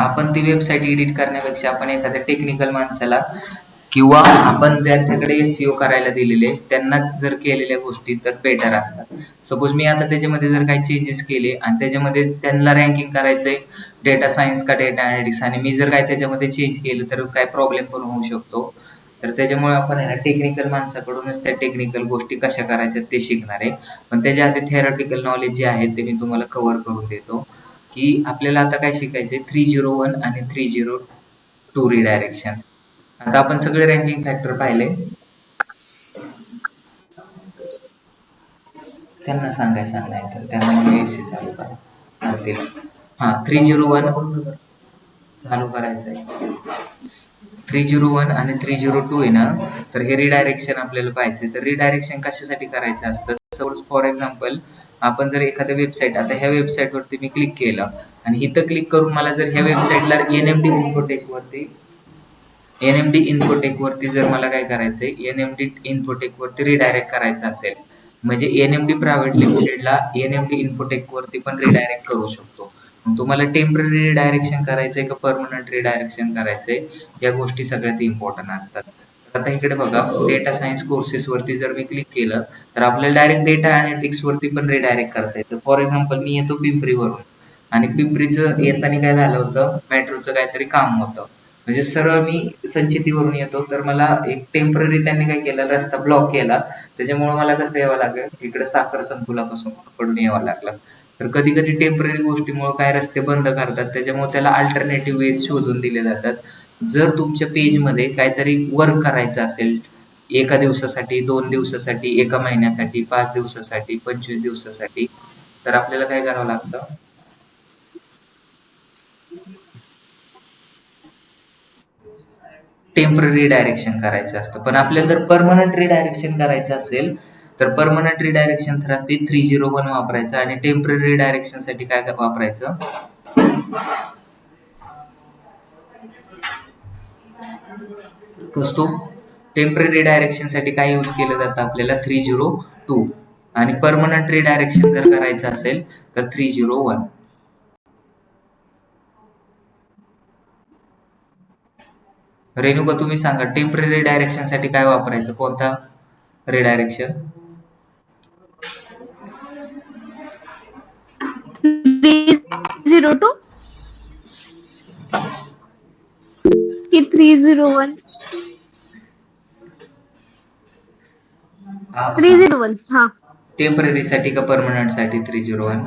आपण ती website edit करण्यापेक्षा आपण एखाद्या टेक्निकल माणसाला किंवा आपण ज्यांच्याकडे SEO करायला दिलेले त्यांनाच जर केलेल्या गोष्टी तर बेटर असतात. सपोज मी आता त्याच्यामध्ये जर काही चेंजेस केले आणि त्याच्यामध्ये त्यांना रँकिंग करायचंय डेटा सायन्स का डेटा अनालिटिक्स आणि मी जर काय त्याच्यामध्ये चेंज केलं तर काय प्रॉब्लेम पण होऊ शकतो. तर त्याच्यामुळे आपण आहे ना टेक्निकल माणसाकडूनच त्या टेक्निकल गोष्टी कशा करायच्या ते शिकणार आहे. पण त्याच्या आधी थेरॉटिकल नॉलेज जे आहे ते मी तुम्हाला कव्हर करून देतो, की आपल्याला आता काय शिकायचंय 301 आणि 302 रिडायरेक्शन. आता आपण सगळे रँकिंग फॅक्टर पाहिले. त्यांना सांगायचं नाही तर त्यांना AC चालू करा. हा 301 चालू करायचं आहे. 301 आणि 302 आहे ना, तर हे रिडायरेक्शन आपल्याला पाहिजे. तर रिडायरेक्शन कशासाठी करायचं असतं? सपोज फॉर एक्झाम्पल आपण जर एखाद्या वेबसाईट, आता ह्या वेबसाईटवरती मी क्लिक केलं आणि इथं क्लिक करून मला जर ह्या वेबसाईटला NMD इन्फोटेक वरती जर मला काय करायचंय, NMD इन्फोटेक वरती रिडायरेक्ट करायचं असेल, म्हणजे NMD प्रायव्हेट लिमिटेडला NMD इन्फोटेक वरती पण रिडायरेक्ट करू शकतो. मग तुम्हाला टेम्पररी रिडायरेक्शन करायचंय का परमनंट रिडायरेक्शन करायचंय, या गोष्टी सगळ्यात इम्पॉर्टंट असतात. तर आता इकडे बघा, डेटा सायन्स कोर्सेस वरती जर मी क्लिक केलं तर आपल्याला डायरेक्ट डेटा अनालिटिक्स वरती पण रिडायरेक्ट करता येतं. फॉर एक्झाम्पल मी येतो पिंपरीवरून आणि पिंपरीचं येताना काय झालं होतं, मेट्रोचं काहीतरी काम होतं. म्हणजे सरळ मी संचितीवरून येतो तर मला एक टेम्पररी त्यांनी काय केलं, रस्ता ब्लॉक केला. त्याच्यामुळे मला कसं यावं लागेल, इकडे साखर संकुलापासून पकडून यावं लागलं. तर कधी कधी टेम्पररी गोष्टीमुळे काय रस्ते बंद करतात, त्याच्यामुळे त्याला अल्टरनेटिव्ह वेज शोधून दिले जातात. जर तुमच्या पेजमध्ये काहीतरी वर्क करायचं असेल, एका दिवसासाठी, 2 दिवसासाठी, एका महिन्यासाठी, 5 दिवसासाठी, 25 दिवसासाठी, तर आपल्याला काय करावं लागतं, टेम्पररी रिडायरेक्शन करायचं असतं. पण आपल्याला जर परमनंट रिडायरेक्शन करायचं असेल तर परमनंट रिडायरेक्शन साठी 301 वापरायचं आणि टेम्पररी रिडायरेक्शन साठी काय वापरायचं, तो टेम्पररी रिडायरेक्शन साठी काय यूज केलं जातं आपल्याला 302 आणि परमनंट रिडायरेक्शन जर करायचं असेल तर 301. रेणुका तुम्ही सांगा, टेम्पररी रिडायरेक्शन साठी काय वापरायचं, कोणता रिडायरेक्शन? 302 की 301? 301. हा, टेम्पररी साठी का परमनंट साठी 301?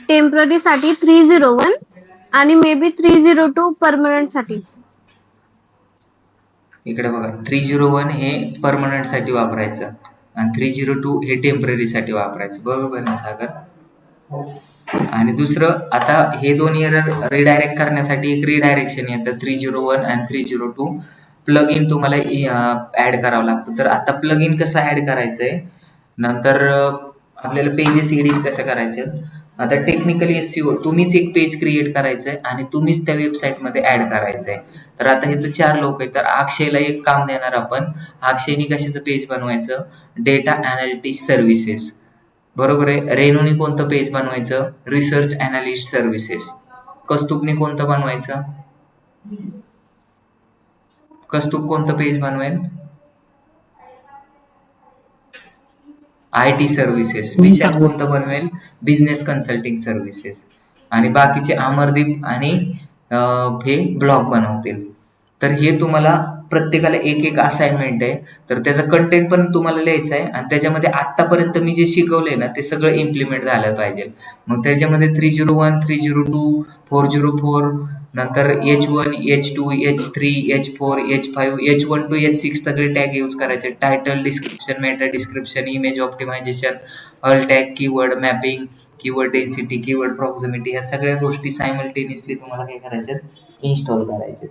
टेम्पररी साठी 301 आणि मे बी 302 परमनंट साठी. इकडे बघा, 301 हे परमनंट साठी वापरायचं आणि 302 हे टेम्पररी साठी वापरायचं, बरोबर ना सागर? आणि दुसरं, आता हे दोन एरर रिडायरेक्ट करण्यासाठी एक रिडायरेक्शन येतं 301 आणि 302 प्लग इन तुम्हाला ऍड करावं लागतं. तर आता प्लग इन कसं ऍड करायचंय, नंतर आपल्याला पेजेस एडिट कसं करायचं. आता टेक्निकली SEO तुम्हीच एक पेज क्रिएट करायचंय आणि तुम्हीच त्या वेबसाईटमध्ये ऍड करायचंय. तर आता हे तर 4 लोक आहेत, तर अक्षयला एक काम देणार आपण. अक्षयनी कशाचं पेज बनवायचं, डेटा अनालिटिक्स सर्व्हिसेस, बरोबर आहे. रेणूनी कोणतं पेज बनवायचं, रिसर्च अनालिस्ट सर्व्हिसेस. कौस्तुभने कोणतं बनवायचं, कौस्तुभ कोणतं पेज बनवेल, IT सर्व्हिसेस. विशाल कोणतं बनवेल, बिझनेस कन्सल्टिंग सर्व्हिसेस. आणि बाकीचे अमरदीप आणि हे ब्लॉग बनवतील. तर हे तुम्हाला प्रत्येकाला एक एक असाइनमेंट आहे. तर त्याचं कंटेंट पण तुम्हाला लिहायचं आहे आणि त्याच्यामध्ये आतापर्यंत मी जे शिकवलंय ना ते सगळं इम्प्लिमेंट झालं पाहिजे. मग त्याच्यामध्ये 301, 302, 404, नंतर H1, H2, H3, H4, H5, H1 to H6 सगळे टॅग यूज करायचे. Title, description, meta description, image optimisation, alt tag, keyword mapping, keyword density, keyword proximity, ह्या सगळ्या गोष्टी सायमल्टेनियसली तुम्हाला काय करायच्यात, इन्स्टॉल करायचे.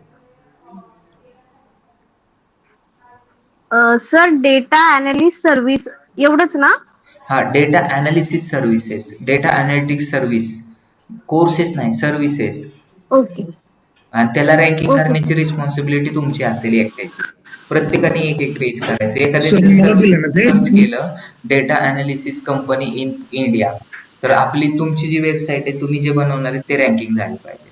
सर, डेटा अनालिस्ट सर्व्हिस एवढंच ना? हा, data analysis services, data analytics service, courses नाही, सर्व्हिसेस. ओके आणि त्याला रँकिंग ओके सर. करण्याची रिस्पॉन्सिबिलिटी तुमची असेल एकट्याची. प्रत्येकाने एक एक पेज करायचं. सर एखाद्याने मला दिलं ना ते सर्च केलं data analysis company in India, तर आपली तुमची जी वेबसाईट आहे तुम्ही जे बनवणार आहे ते रँकिंग झाली पाहिजे.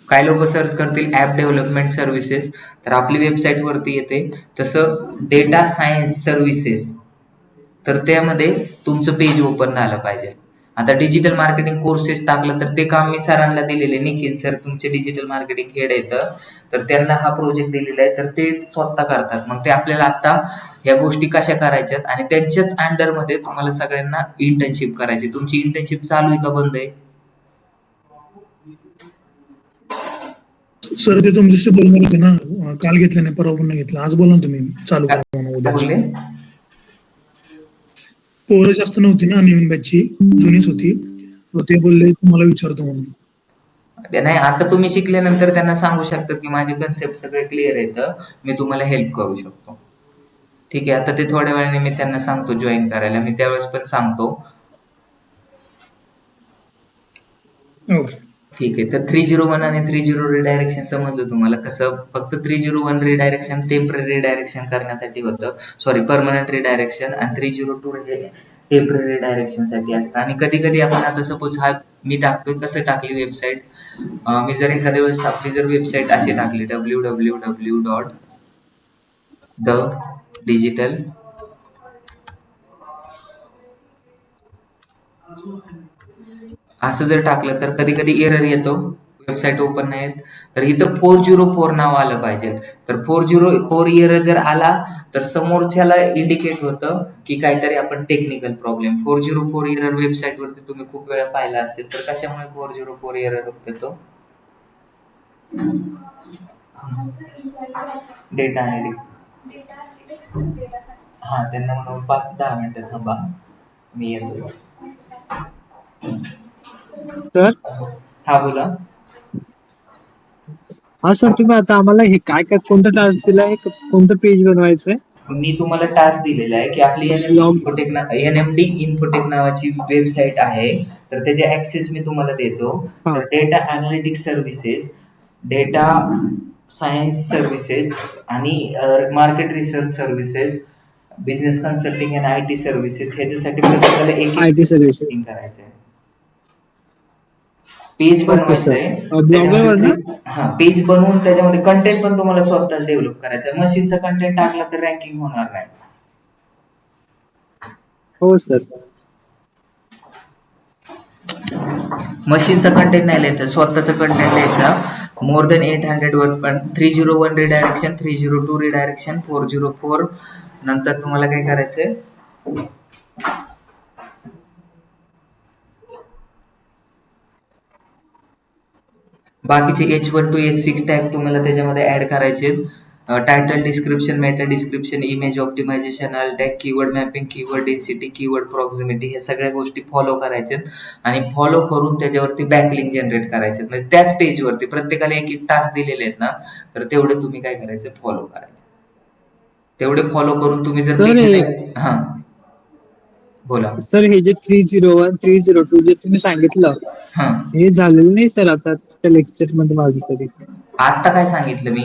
काय लोक सर्च करतील ऍप डेव्हलपमेंट सर्व्हिसेस, तर आपली वेबसाईट वरती येते. तसं डेटा सायन्स सर्व्हिसेस, तर त्यामध्ये तुमचं पेज ओपन झालं पाहिजे. आता डिजिटल मार्केटिंग कोर्सेस टाकलं तर ते काम मी सरांना दिलेले, निखिल सर तुमचे डिजिटल मार्केटिंग हेड येतं, तर त्यांना हा प्रोजेक्ट दिलेला आहे, तर ते स्वतः करतात. मग ते आपल्याला आता या गोष्टी कशा करायच्यात आणि त्यांच्याच अंडरमध्ये तुम्हाला सगळ्यांना इंटर्नशिप करायची. तुमची इंटर्नशिप चालू आहे का बंद आहे? सर ते तुमच्याशी बोलणार होते ना, काल घेतलं नाही, परवा पण नाही घेतलं, आज बोला ना तुम्ही चालू काय करा म्हणून काय उद्याच. बोलले? पोरं जास्त नव्हती ना नवीन बॅचची, जुनीच होती, तर ते बोलले तुम्हाला विचारतो म्हणून. नाही, आता तुम्ही शिकल्यानंतर त्यांना सांगू शकता की माझे कन्सेप्ट सगळे क्लिअर आहेत, मी तुम्हाला हेल्प करू शकतो. ठीक आहे, आता ते थोड्या वेळाने मी त्यांना सांगतो जॉईन करायला, मी त्यावेळेस पण सांगतो. ओके. ठीक आहे, तर 301 आणि 30 रिडायरेक्शन समजलं तुम्हाला कसं? फक्त 301 रिडायरेक्शन टेम्पररी रिडायरेक्शन करण्यासाठी होतं, सॉरी परमनंट रिडायरेक्शन, आणि 302 हे टेम्पररी रिडायरेक्शन साठी असतं. आणि कधी कधी आपण आता सपोज हा मी टाकतोय, कसं टाकली वेबसाईट, मी जर एखाद्या वेळेस आपली जर वेबसाईट अशी टाकली www. द डिजिटल असं जर टाकलं तर कधी कधी एरर येतो, वेबसाईट ओपन नाही येत. तर इथं 404 नाव आलं पाहिजे. तर 404 एरर जर आला तर समोरच्याला इंडिकेट होतं की काहीतरी आपण टेक्निकल प्रॉब्लेम. 404 एरर वेबसाईट वरती तुम्ही खूप वेळा पाहिला असेल, तर कशामुळे 404 एरर येतो? डेटा हा, त्यांना म्हणून 5-10 मिनिटं थांबा, मी येतो. सर, हा बोला. हा सर, तुम्ही आता आम्हाला हे काय काय कोणतं टास्क दिलाय, कोणतं पेज बनवायचंय? मी तुम्हाला टास्क दिलेला आहे की आपली लॉग एनएमडी इन्फोटेक नावाची वेबसाईट आहे, तर त्याचे ऍक्सेस मी तुम्हाला देतो. हा तर data analytics services, data science services आणि market research services, business consulting and I T services, ह्याच्यासाठी प्रत्येकाला एक एक IT सर्व्हिसेस. करायचं आहे. Page okay sir. बनवायचंय, ब्लॉगरवर ना? हा पेज बनवून त्याच्यामध्ये कंटेंट पण तुम्हाला स्वतःच डेव्हलप करायचं आहे. मशीनचा कंटेंट टाकला तर रँकिंग होणार नाही. हो सर. मशीनचा कंटेंट नाही लिहायचा, स्वतःचा कंटेंट लिहायचा. More than 800 word. पण 301 रिडायरेक्शन, 302 रिडायरेक्शन, 404 नंतर तुम्हाला काय करायचंय, बाकीचे H1 to H6 टॅग तुम्हाला त्याच्यामध्ये ऍड करायचे. Title description, meta description, image optimisation, alt tag, keyword mapping, keyword density, keyword proximity, हे सगळ्या गोष्टी फॉलो करायच्यात. आणि फॉलो करून त्याच्यावरती बॅकलिंक जनरेट करायचे. म्हणजे त्याच पेजवरती प्रत्येकाला एक एक टास्क दिलेले आहेत ना, तर तेवढे तुम्ही काय करायचं, फॉलो करायचे. तेवढे फॉलो करून तुम्ही जर सर हे हा बोला. सर हे जे 301 302 जे तुम्ही सांगितलं, हा, हे झालेलं नाही सर आता त्या लेक्चर मध्ये माझं तरी. आता काय सांगितलं मी?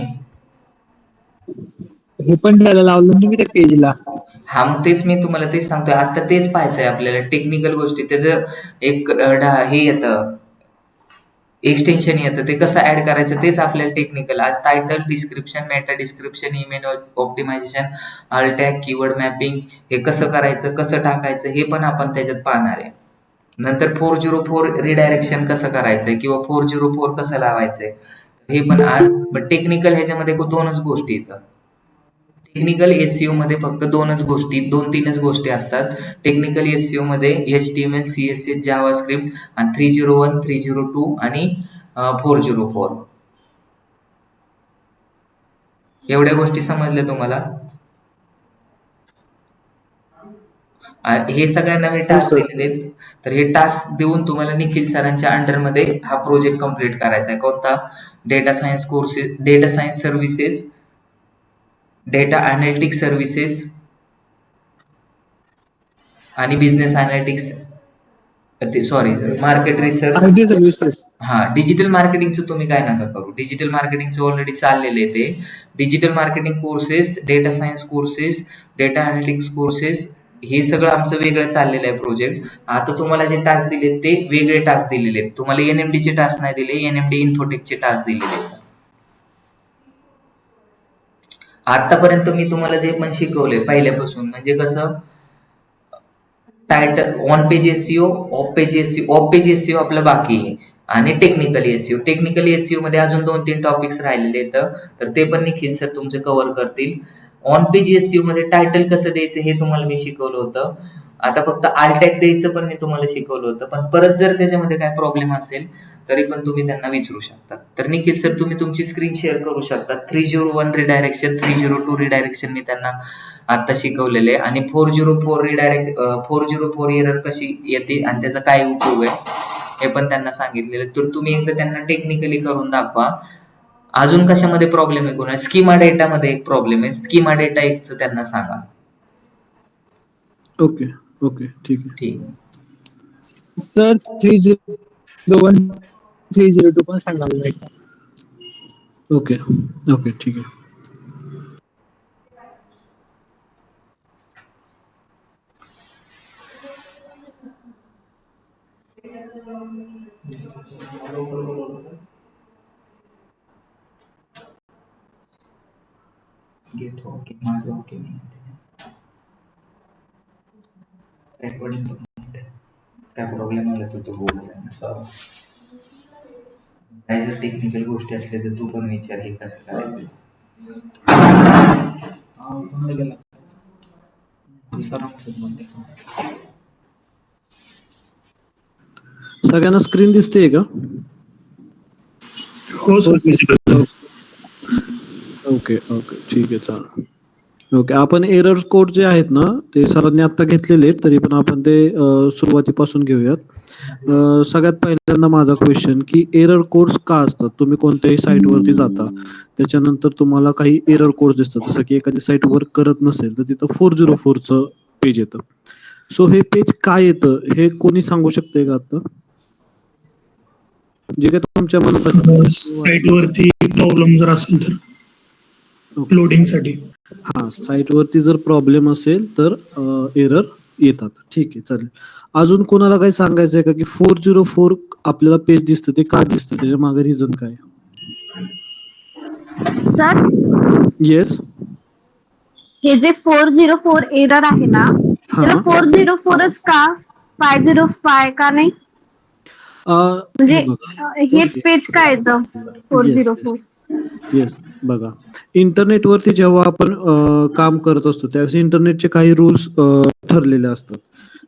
हे पण द्यायला लावलं ना तुम्ही त्या पेजला. हा, मग तेच मी तुम्हाला तेच सांगतोय, आता तेच पाहायचंय आपल्याला, टेक्निकल गोष्टी. त्याचं एक हे येतं, एक्सटेन्शन येतं, ते कसं ऍड करायचं तेच आपल्याला टेक्निकल. आज title description, meta description, image optimisation, alt tag, keyword mapping, हे कसं करायचं, कसं टाकायचं, हे पण आपण त्याच्यात पाहणार आहे. नंतर 404 रिडायरेक्शन कसं करायचंय किंवा 404 कसं लावायचंय, हे पण आज. टेक्निकल ह्याच्यामध्ये दोनच गोष्टी येतात. टेक्निकल एसईओ मध्ये फक्त दोनच गोष्टी, 2-3च गोष्टी असतात. टेक्निकल एसईओ मध्ये HTML, CSS, जावास्क्रिप्ट, आणि 301, 302 आणि 404. एवढ्या गोष्टी समजल्या तुम्हाला? हे सगळ्यांना मी हो टास्क सर. दिलेले आहेत. तर हे टास्क देऊन तुम्हाला निखिल सरांच्या अंडरमध्ये हा प्रोजेक्ट कम्प्लीट करायचा आहे. कोणता? Data science courses, data science services, data analytics services आणि business analytics, sorry market research. IT services. हा, डिजिटल मार्केटिंगचं तुम्ही काय नका करू, डिजिटल मार्केटिंगचं ऑलरेडी चाललेलं आहे ते. Digital marketing courses, data science courses, data analytics courses, हे सगळं आमचं वेगळं चाललेलं आहे प्रोजेक्ट. आता तुम्हाला जे टास्क दिलेत ते वेगळे टास्क दिलेले आहेत. तुम्हाला एनएमडी चे टास्क नाही दिले, एनएमडी इन्फोटेकचे टास्क दिलेले आहेत. आतापर्यंत मी तुम्हाला जे पण शिकवलंय पहिल्यापासून, म्हणजे कसं title on page SEO, of page SEO आपलं बाकी आहे आणि टेक्निकल एसईओ. टेक्निकल एसईओ मध्ये अजून 2-3 टॉपिक्स राहिलेले आहेत, तर ते पण निखिल सर तुमचे कव्हर करतील. ऑन पेज एसईओ मध्ये टायटल कसं द्यायचं हे तुम्हाला मी शिकवलं होतं. आता फक्त आल्टॅग द्यायचं पण मी तुम्हाला शिकवलं होतं. पण परत जर त्याच्यामध्ये काय प्रॉब्लेम असेल तरी पण तुम्ही त्यांना विचारू शकता. तर निखिल सर तुम्ही तुमची स्क्रीन शेअर करू शकता. 301 रिडायरेक्शन, 302 रिडायरेक्शन मी त्यांना आता शिकवलेले आहे आणि 404 एरर कशी येते आणि त्याचा काय उपयोग आहे हे पण त्यांना सांगितलेलं आहे. तर तुम्ही एकदा त्यांना टेक्निकली करून दाखवा. अजून कशामध्ये प्रॉब्लेम आहे कोणा? स्कीमा डेटामध्ये एक प्रॉब्लेम आहे. स्कीमा डेटा एकच त्यांना सांगा. ओके ओके ठीक आहे. ठीक. सर 301 302 पण सांगा मला एकदा. ओके ओके ठीक आहे. घेतो. ओके माझं ओके नाही. रेकॉर्डिंग काय प्रॉब्लेम आला तर तू बोल त्यांना. काय जर टेक्निकल गोष्टी असल्या तर तू पण विचार हे कसं करायचं. सगळ्यांना स्क्रीन दिसते का? हो सर visible. ओके ओके ठीक आहे चालेल. ओके आपण एरर कोड जे आहेत ना ते सरांनी आता घेतलेले आहेत, तरी पण आपण ते सुरुवातीपासून घेऊयात. सगळ्यात पहिल्यांदा माझा क्वेश्चन की एरर कोड्स का असतात? तुम्ही कोणत्याही साईटवरती जाता त्याच्यानंतर तुम्हाला काही एरर कोड्स दिसतात, जसं की एखादी साईट वर्क करत नसेल तर तिथं 404चं पेज येतं. सो हे पेज काय येतं हे कोणी सांगू शकते का आता? जे काय तुमच्या मनात साईट वरती प्रॉब्लेम जर असेल तर लोडिंग साठी. हा साईट वरती जर प्रॉब्लेम असेल तर एरर येतात. ठीक आहे चालेल. अजून कोणाला काही सांगायचं आहे का की 404 आपल्याला पेज दिसतं ते का दिसतं, त्याच्या मागे रिझन काय? Sir yes. हे जे 404 एरर आहे ना त्याला हा 404च का 505 का नाही? म्हणजे हे बघा. हेच पेज का येतं 404? येस बघा, इंटरनेटवरती जेव्हा आपण काम करत असतो त्यावेळेस इंटरनेटचे काही रूल्स ठरलेले असतात.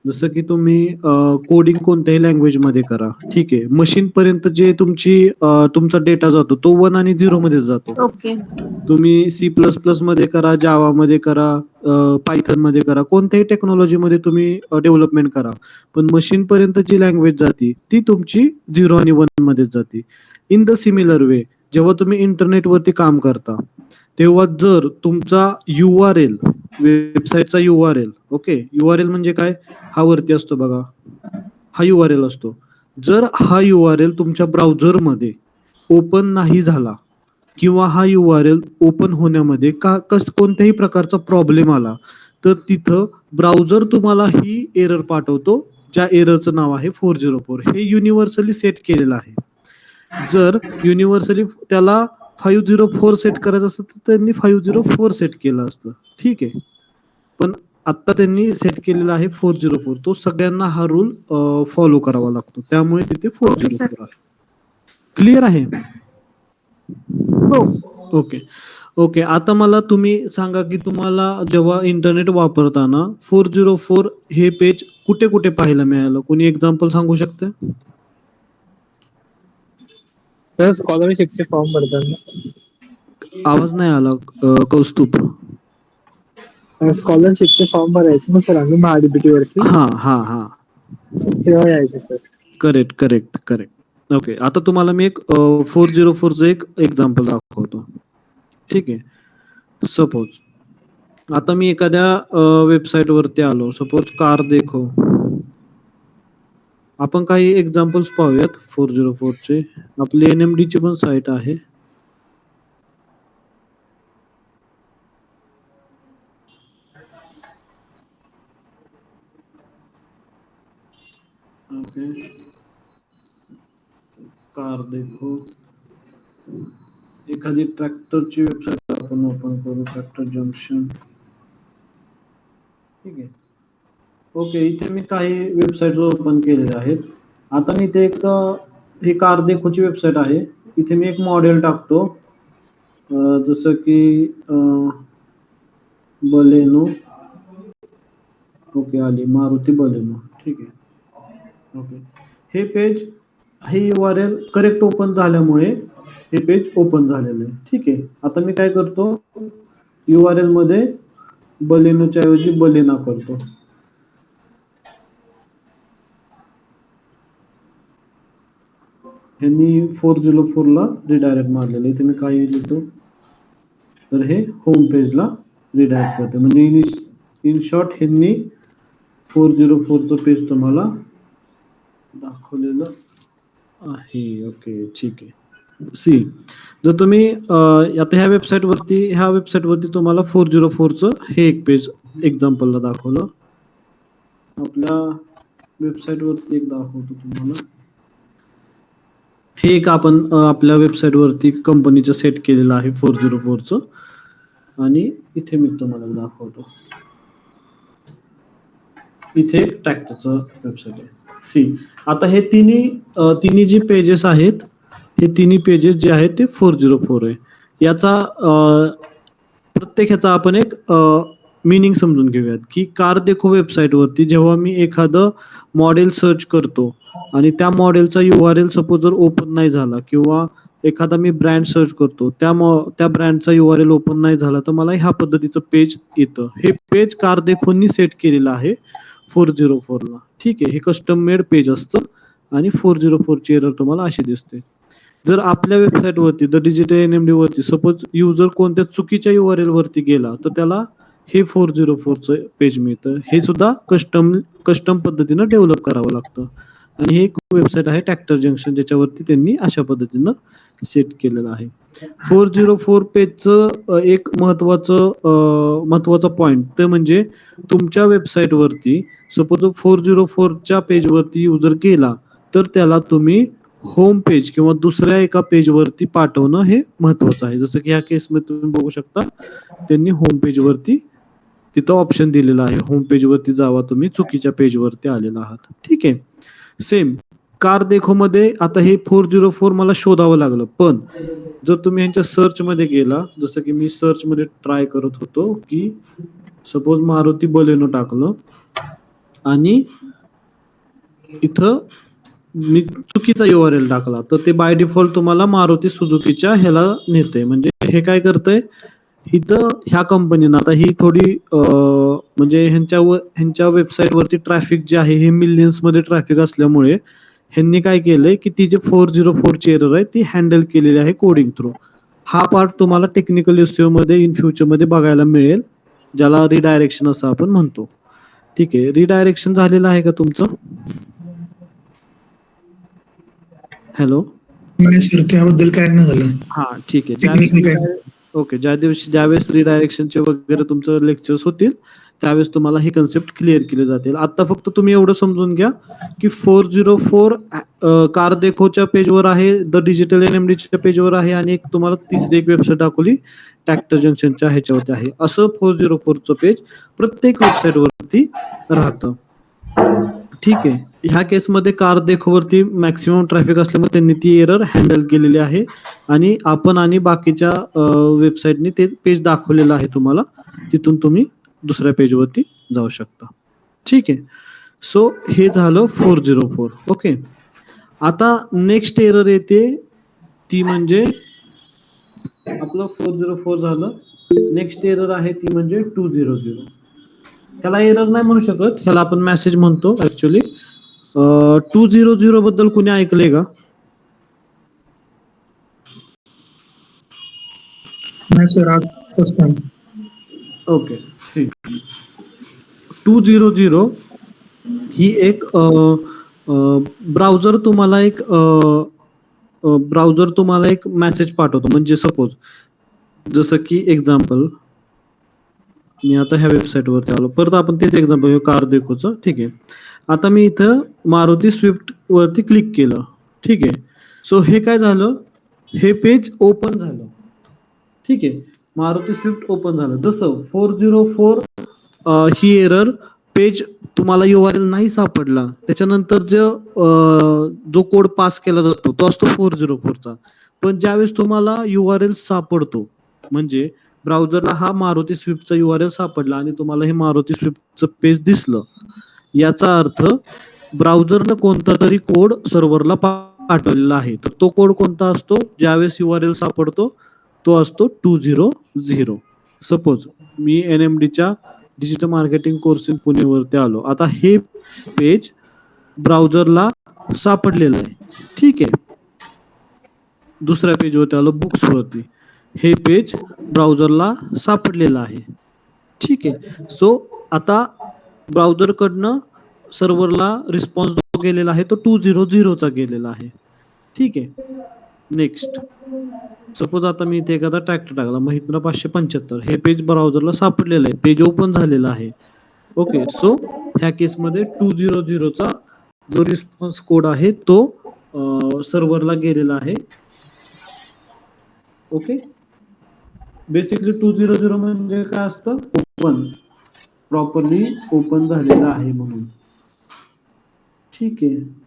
जसं की तुम्ही कोडिंग कोणत्याही लँग्वेज मध्ये करा, ठीक आहे, मशीन पर्यंत जे तुमचा डेटा जातो तो 1 आणि 0 मध्येच जातो. ओके तुम्ही C++ मध्ये करा, जावा मध्ये करा, पायथन मध्ये करा, कोणत्याही टेक्नॉलॉजी मध्ये तुम्ही डेव्हलपमेंट करा, पण मशीन पर्यंत जी लँग्वेज जाते ती तुमची 0 आणि 1 मध्येच जाते. इन द सिमिलर वे जेव्हा तुम्ही इंटरनेटवरती काम करता तेव्हा जर तुमचा URL, वेबसाईटचा URL, ओके, URL म्हणजे काय, हा वरती असतो बघा, हा URL असतो. जर हा URL तुमच्या ब्राउझरमध्ये ओपन नाही झाला किंवा हा URL ओपन होण्यामध्ये कोणत्याही प्रकारचा प्रॉब्लेम आला तर तिथं ब्राउझर तुम्हाला ही एरर पाठवतो, ज्या एररचं नाव आहे 404. हे युनिव्हर्सली सेट केलेलं आहे. जर युनिव्हर्सली त्याला 504 सेट करायचं असतं तर त्यांनी 504 सेट केलं असतं, ठीक आहे, पण आता त्यांनी सेट केलेला आहे 404. तो सगळ्यांना हा रूल फॉलो करावा लागतो, त्यामुळे तिथे 404 आहे. क्लिअर आहे? हो. Okay okay. आता मला तुम्ही सांगा की तुम्हाला जेव्हा इंटरनेट वापरताना 404 हे पेज कुठे कुठे पाहायला मिळालं? कोणी एक्झाम्पल सांगू शकते? सर स्कॉलरशिपचे फॉर्म भरताना. आवाज नाही आला कौस्तुभ. स्कॉलरशिपचे फॉर्म भरायचे ना सर आम्ही महाडीबीटी वरती, हा हा हा तेव्हा यायचे sir. Correct correct correct. Okay, आता तुम्हाला मी एक 404चं एक एक्झाम्पल दाखवतो, ठीक आहे. सपोज आता मी एखाद्या वेबसाईट वरती आलो, सपोज कार देखो. आपण काही एक्झाम्पल्स पाहूयात 404चे. आपली NMD ची पण साईट आहे. कार देखो, एखादी ट्रॅक्टरची वेबसाईट आपण ओपन करू, ट्रॅक्टर जंक्शन. ठीक आहे. ओके, इथे मी काही वेबसाईट ओपन केलेल्या आहेत. आता मी इथे एक ही कार देखोची वेबसाईट आहे. इथे मी एक मॉडेल टाकतो, जसं की बलेनो. ओके, आली मारुती बलेनो. ठीक आहे. ओके, हे पेज, हे URL करेक्ट ओपन झाल्यामुळे हे पेज ओपन झालेलं आहे. ठीक आहे. आता मी काय करतो, URL मध्ये बलेनोच्या ऐवजी बलेना करतो. ह्यांनी 404 ला रिडायरेक्ट मारलेलं आहे. इथे मी काय लिहितो, तर हे होम पेजला रिडायरेक्ट करते. म्हणजे इन शॉर्ट ह्यांनी 404चं पेज तुम्हाला दाखवलेलं आहे. ओके, ठीक आहे. सी, जर तुम्ही आता ह्या वेबसाईटवरती तुम्हाला 404चं हे एक पेज एक्झाम्पलला दाखवलं. आपल्या वेबसाईटवरती एक दाखवतो तुम्हाला. हे एक आपण आपल्या वेबसाईटवरती कंपनीचं सेट केलेलं आहे 404चं, आणि इथे मी तुम्हाला दाखवतो. इथे ट्रॅक्टरचं वेबसाईट आहे. सी, आता हे तिन्ही जी पेजेस आहेत, हे तिन्ही पेजेस जे आहेत ते 404 आहे. याचा प्रत्येक ह्याचा आपण एक मिनिंग समजून घेऊयात, की कार देखो वेबसाईटवरती जेव्हा मी एखादं मॉडेल सर्च करतो आणि त्या मॉडेलचा URL सपोज जर ओपन नाही झाला, किंवा एखादा मी ब्रँड सर्च करतो, त्या ब्रँडचा URL ओपन नाही झाला, तर मला ह्या पद्धतीचं पेज येतं. हे पेज कार देखोनी सेट केलेलं आहे 404 ला. ठीक आहे. हे कस्टम मेड पेज असतं आणि 404 ची एरर तुम्हाला अशी दिसते. जर आपल्या वेबसाईटवरती द डिजिटल NMD वरती सपोज युजर कोणत्या चुकीच्या URL वरती गेला, तर त्याला हे 404चं पेज मिळतं. हे सुद्धा कस्टम पद्धतीनं डेव्हलप करावं लागतं. आणि हे एक वेबसाईट आहे ट्रॅक्टर जंक्शन, ज्याच्यावरती त्यांनी अशा पद्धतीनं सेट केलेलं आहे. 404 पेजचं एक महत्वाचा पॉइंट ते म्हणजे तुमच्या वेबसाईटवरती सपोज 404च्या पेजवरती युजर गेला, तर त्याला तुम्ही होम पेज किंवा दुसऱ्या एका पेजवरती पाठवणं हे महत्वाचं आहे. जसं की ह्या केसमध्ये तुम्ही बघू शकता, त्यांनी होम पेजवरती तिथं ऑप्शन दिलेलं आहे, होम पेजवरती जावा, तुम्ही चुकीच्या पेजवरती आलेला आहात. ठीक आहे. सेम कार देखो मध्ये आता हे 404 मला शोधावं लागलं, पण जर तुम्ही ह्यांच्या सर्च मध्ये गेला, जसं की मी सर्च मध्ये ट्राय करत होतो, की सपोज मारुती बलेनो टाकलं आणि इथं मी चुकीचा URL टाकला, तर ते बाय डिफॉल्ट तुम्हाला मारुती सुझुकीच्या ह्याला नेते. म्हणजे हे काय करतंय, इथं ह्या कंपनीनं आता ही थोडी म्हणजे ह्यांच्या वेबसाईटवरती ट्रॅफिक जे आहे हे मिलियन्स मध्ये ट्रॅफिक असल्यामुळे ह्यांनी काय केलंय, की ती जी 404 ची एरर आहे ती हँडल केलेली आहे कोडिंग थ्रू. हा पार्ट तुम्हाला टेक्निकल SEO मध्ये इन फ्युचर मध्ये बघायला मिळेल, ज्याला रिडायरेक्शन असं आपण म्हणतो. ठीक आहे. रिडायरेक्शन झालेलं आहे का तुमचं? हॅलो, नाही सर, त्याबद्दल काय नाही झालं. हा, ठीक आहे. टेक्निकल काय ओके, ज्यावेळेस रिडायरेक्शनचे वगैरे तुमचं लेक्चर्स होतील, त्यावेळेस तुम्हाला ही कन्सेप्ट क्लिअर केली जातील. आता फक्त तुम्ही एवढं समजून घ्या, की 404 कार देखोच्या पेजवर आहे, द डिजिटल NMDच्या पेजवर आहे, आणि एक तुम्हाला तिसरी एक वेबसाईट दाखवली ट्रॅक्टर जंक्शनच्या ह्याच्यावरती आहे. असं 404चं पेज प्रत्येक वेबसाईटवरती राहतं. ठीक आहे. ह्या केसमध्ये कार देखोवरती मॅक्सिमम ट्रॅफिक असल्यामुळे त्यांनी ती एरर हँडल केलेली आहे, आणि आपण आणि बाकीच्या वेबसाईटनी ते पेज दाखवलेलं आहे तुम्हाला. तिथून तुम्ही दुसऱ्या पेजवरती जाऊ शकता. ठीक आहे. सो हे झालं 404. ओके. आता नेक्स्ट एरर येते, ती म्हणजे आपलं 404 झालं. नेक्स्ट एरर आहे ती म्हणजे 200. ह्याला एरर नाही म्हणू शकत, ह्याला आपण मेसेज म्हणतो ऍक्च्युली. 200 बद्दल कुणी ऐकलंय का? नाही सर, आज फर्स्ट टाइम. ओके. सी, 200 ही एक ब्राउझर तुम्हाला एक मेसेज पाठवतो. म्हणजे सपोज जसं की एक्झाम्पल, मी आता ह्या वेबसाईटवरती आलो, परत आपण तेच एक्झाम्पल कार देखोचं. ठीक आहे. आता मी इथं मारुती स्विफ्ट वरती क्लिक केलं. ठीक आहे. सो हे काय झालं, हे पेज ओपन झालं. ठीक आहे, मारुती स्विफ्ट ओपन झालं. जसं 404 ही एरर पेज तुम्हाला URL नाही सापडला, त्याच्यानंतर जो कोड पास केला जातो तो असतो 404 चा. पण ज्यावेळेस तुम्हाला URL सापडतो, म्हणजे ब्राउझरला हा मारुती स्विफ्टचा URL सापडला आणि तुम्हाला हे मारुती स्विफ्टचं पेज दिसलं, याचा अर्थ ब्राउझरनं कोणता तरी कोड सर्व्हरला पाठवलेला आहे. तर तो कोड कोणता असतो, ज्यावेळेस URL सापडतो तो असतो 200. सपोज मी NMDच्या डिजिटल मार्केटिंग कोर्स इन पुणेवरती आलो. आता हे पेज ब्राउझरला सापडलेलं आहे. ठीक आहे, दुसऱ्या पेजवरती आलो, बुक्स वरती. हे पेज ब्राउझरला सापडलेलं आहे. ठीक आहे, सो आता ब्राउझरकडनं सर्व्हरला रिस्पॉन्स जो गेलेला आहे तो 200 चा गेलेला आहे. ठीक आहे, नेक्स्ट सपोज आता मी इथे एखादा ट्रॅक्टर टाकला, महिंद्रा 575, हे पेज ब्राउझरला सापडलेलं आहे, पेज ओपन झालेलं आहे. ओके, सो ह्या केसमध्ये 200 चा जो रिस्पॉन्स कोड आहे तो सर्व्हरला गेलेला आहे. ओके, बेसिकली 200 म्हणजे काय असतं, ओपन, प्रॉपरली ओपन झालेलं आहे म्हणून. ठीक आहे,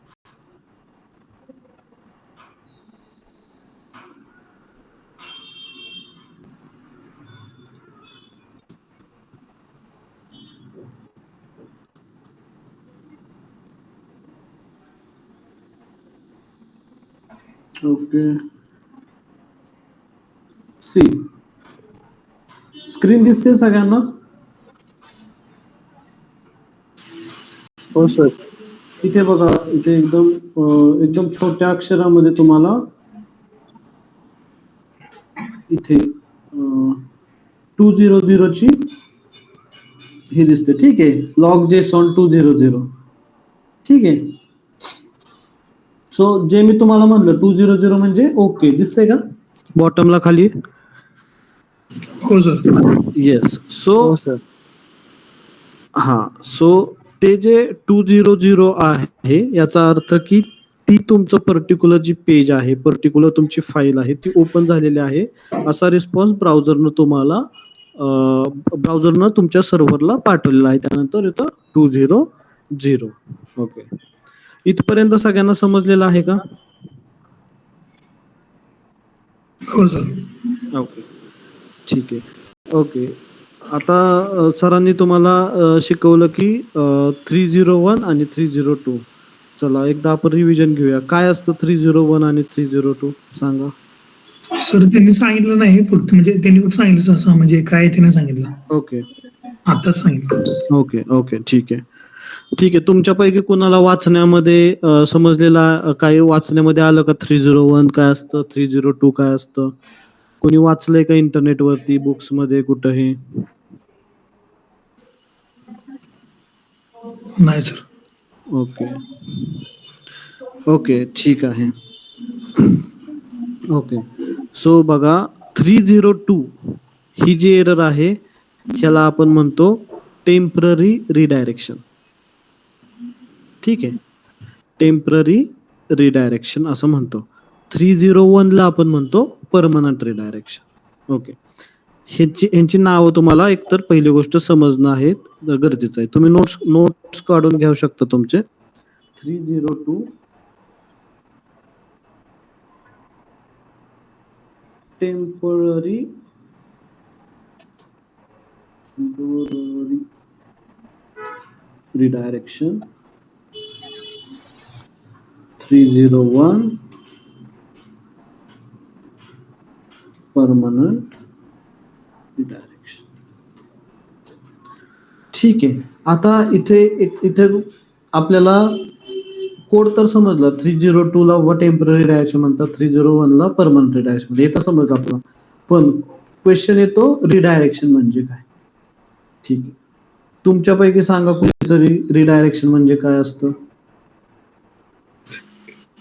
ओके. सी स्क्रीन दिसते सगळ्यांना? हो सर. इथे बघा, इथे एकदम छोट्या अक्षरामध्ये तुम्हाला इथे 200 ची हे दिसते. ठीक आहे, लॉग जेसॉन 200. ठीक आहे, सो जे मी तुम्हाला म्हणलं 200 म्हणजे ओके, दिसतंय का बॉटमला खाली? हो सर. येस. सो हो सर. हा, सो ते जे 200 आहे याचा अर्थ की ती तुमचं पर्टिक्युलर जी पेज आहे, पर्टिक्युलर तुमची फाईल आहे ती ओपन झालेली आहे, असा रिस्पॉन्स ब्राउझरनं तुमच्या सर्व्हरला पाठवलेला आहे. त्यानंतर येतं 200. ओके, इथपर्यंत सगळ्यांना समजलेलं आहे का? हो सर. ओके, ठीक आहे. ओके, आता सरांनी तुम्हाला शिकवलं की 301 आणि 302. चला एकदा आपण रिव्हिजन घेऊया. काय असतं 301 आणि 302 सांगा. सर त्यांनी सांगितलं नाही, फक्त म्हणजे त्यांनी फक्त सांगितलं असं, म्हणजे काय ते नाही सांगितलं, ओके आताच सांगितलं. ओके ओके, ठीक आहे. ठीक आहे, तुमच्यापैकी कुणाला वाचण्यामध्ये समजलेला, काही वाचण्यामध्ये आलं का 301 काय असतं, 302 काय असतं? कोणी वाचलंय का इंटरनेटवरती, बुक्स मध्ये कुठंही? नाही सर. ओके ओके, ठीक आहे. ओके, सो बघा 302 ही जी एरर आहे ह्याला आपण म्हणतो टेम्पररी रिडायरेक्शन. ठीक आहे, टेम्पररी रिडायरेक्शन असं म्हणतो. 301 ला आपण म्हणतो परमनंट रिडायरेक्शन. ओके, ह्यांची नावं तुम्हाला एकतर पहिली गोष्ट समजणं आहे गरजेचं आहे. तुम्ही नोट्स काढून घेऊ शकता तुमचे. 302 टेम्पररी रिडायरेक्शन, 301 परमनंट रिडायरेक्शन. ठीक आहे, आता इथे आपल्याला कोड तर समजला. 302 ला टेम्पररी रिडायरेक्शन म्हणतात, 301 ला परमनंट रिडायरेक्शन म्हणतात, हे तर समजलं आपल्याला. पण क्वेश्चन येतो रिडायरेक्शन म्हणजे काय. ठीक आहे, तुमच्यापैकी सांगा कुठेतरी रिडायरेक्शन म्हणजे काय असतं?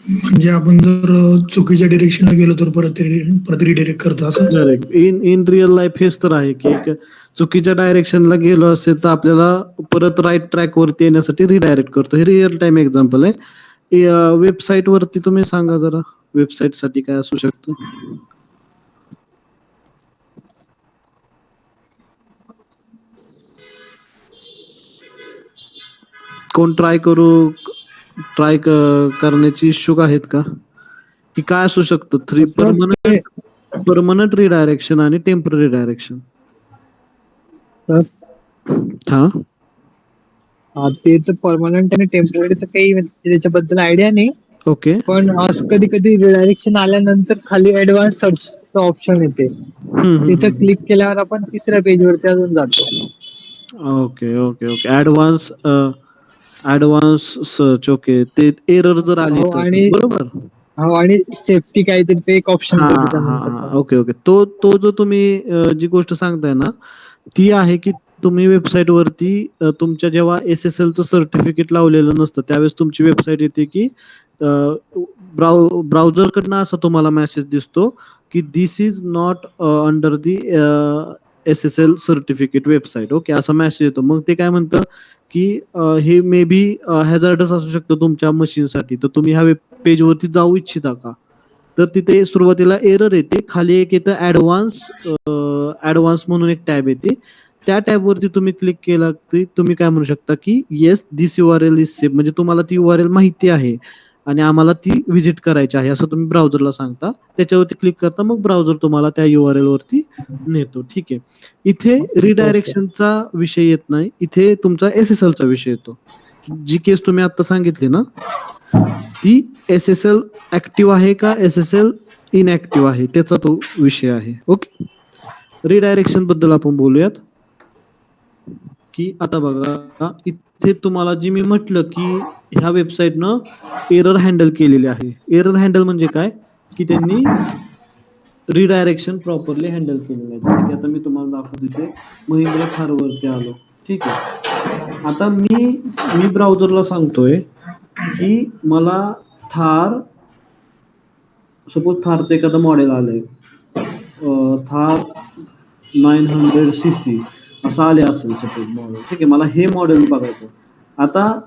म्हणजे आपण जर चुकीच्या डिरेक्शनला गेलो तर परत रिडायरेक्ट करतो असं. करेक्ट. इन रिअल लाईफ हेच तर आहे की एक चुकीच्या डायरेक्शनला गेलो असेल तर आपल्याला परत राईट ट्रॅक वरती येण्यासाठी रिडायरेक्ट करतो. हे रिअल टाइम एक्झाम्पल आहे. वेबसाईट वरती तुम्ही सांगा जरा वेबसाईटसाठी काय असू शकतं? कोण ट्राय करण्याची इच्छुक आहेत का? की काय असू शकतं? सर ते परमनंट रिडायरेक्शन आणि टेम्पररी डायरेक्शन. सर हा, ते तर परमनंट आणि टेम्पररी तर काही त्याच्याबद्दल आयडिया नाही. ओके. पण असं कधी कधी रिडायरेक्शन आल्यानंतर खाली ऍडव्हान्स सर्च ऑप्शन येते. तिथं क्लिक केल्यावर आपण तिसऱ्या पेजवरती अजून जातो. Okay okay okay. Advance search. Okay. ते एरर जर आली हो तर आणि बरोबर. हो आणि सेफ्टी काहीतरी ते एक ऑप्शन हा येतो हा त्याच्यानंतर हा. पण. Okay okay. तो जो तुम्ही जी गोष्ट सांगताय ना, ती आहे की तुम्ही वेबसाईट वरती तुमच्या जेव्हा SSL चं सर्टिफिकेट लावलेलं नसतं त्यावेळेस तुमची वेबसाईट येते की ब्राउझर कडनं असा तुम्हाला मेसेज दिसतो की this is not under the SSL certificate website. Okay, असा मेसेज येतो. मग ते काय म्हणतं की हे मे बी हॅझार्डस असू शकतं तुमच्या मशीनसाठी, तर तुम्ही ह्या वेब पेज वरती जाऊ इच्छिता का? तर तिथे सुरुवातीला एरर येते, खाली एक येतं ऍडव्हान्स म्हणून एक टॅब येते. त्या टॅबवरती तुम्ही क्लिक केला की तुम्ही काय म्हणू शकता की yes this URL is safe, म्हणजे तुम्हाला ती URL माहिती आहे आणि आम्हाला ती व्हिजिट करायची आहे असं तुम्ही ब्राउझरला सांगता. त्याच्यावरती क्लिक करता, मग ब्राउझर तुम्हाला त्या URL वरती नेतो. ठीक आहे. इथे रिडायरेक्शनचा विषय येत नाही, इथे तुमचा SSL चा विषय येतो. जी केस तुम्ही आता सांगितली ना, ती SSL ऍक्टिव्ह आहे का SSL इनऍक्टिव्ह आहे त्याचा तो विषय आहे. ओके. रिडायरेक्शन बद्दल आपण बोलूयात. की आता बघा, इथे तुम्हाला जी मी म्हटलं की ह्या वेबसाईटनं एरर हँडल केलेली आहे. एरर हँडल म्हणजे काय की त्यांनी रिडायरेक्शन प्रॉपरली हँडल केलेलं आहे. जसं की आता मी तुम्हाला दाखवतो, इथे महिंद्रा थारवरती आलो. ठीक आहे. आता मी ब्राउझरला सांगतोय की मला सपोज थारचं एखादं मॉडेल आलंय, थार 900cc असं आले असेल सपोज मॉडेल. ठीक आहे, मला हे मॉडेल बघायचं. आता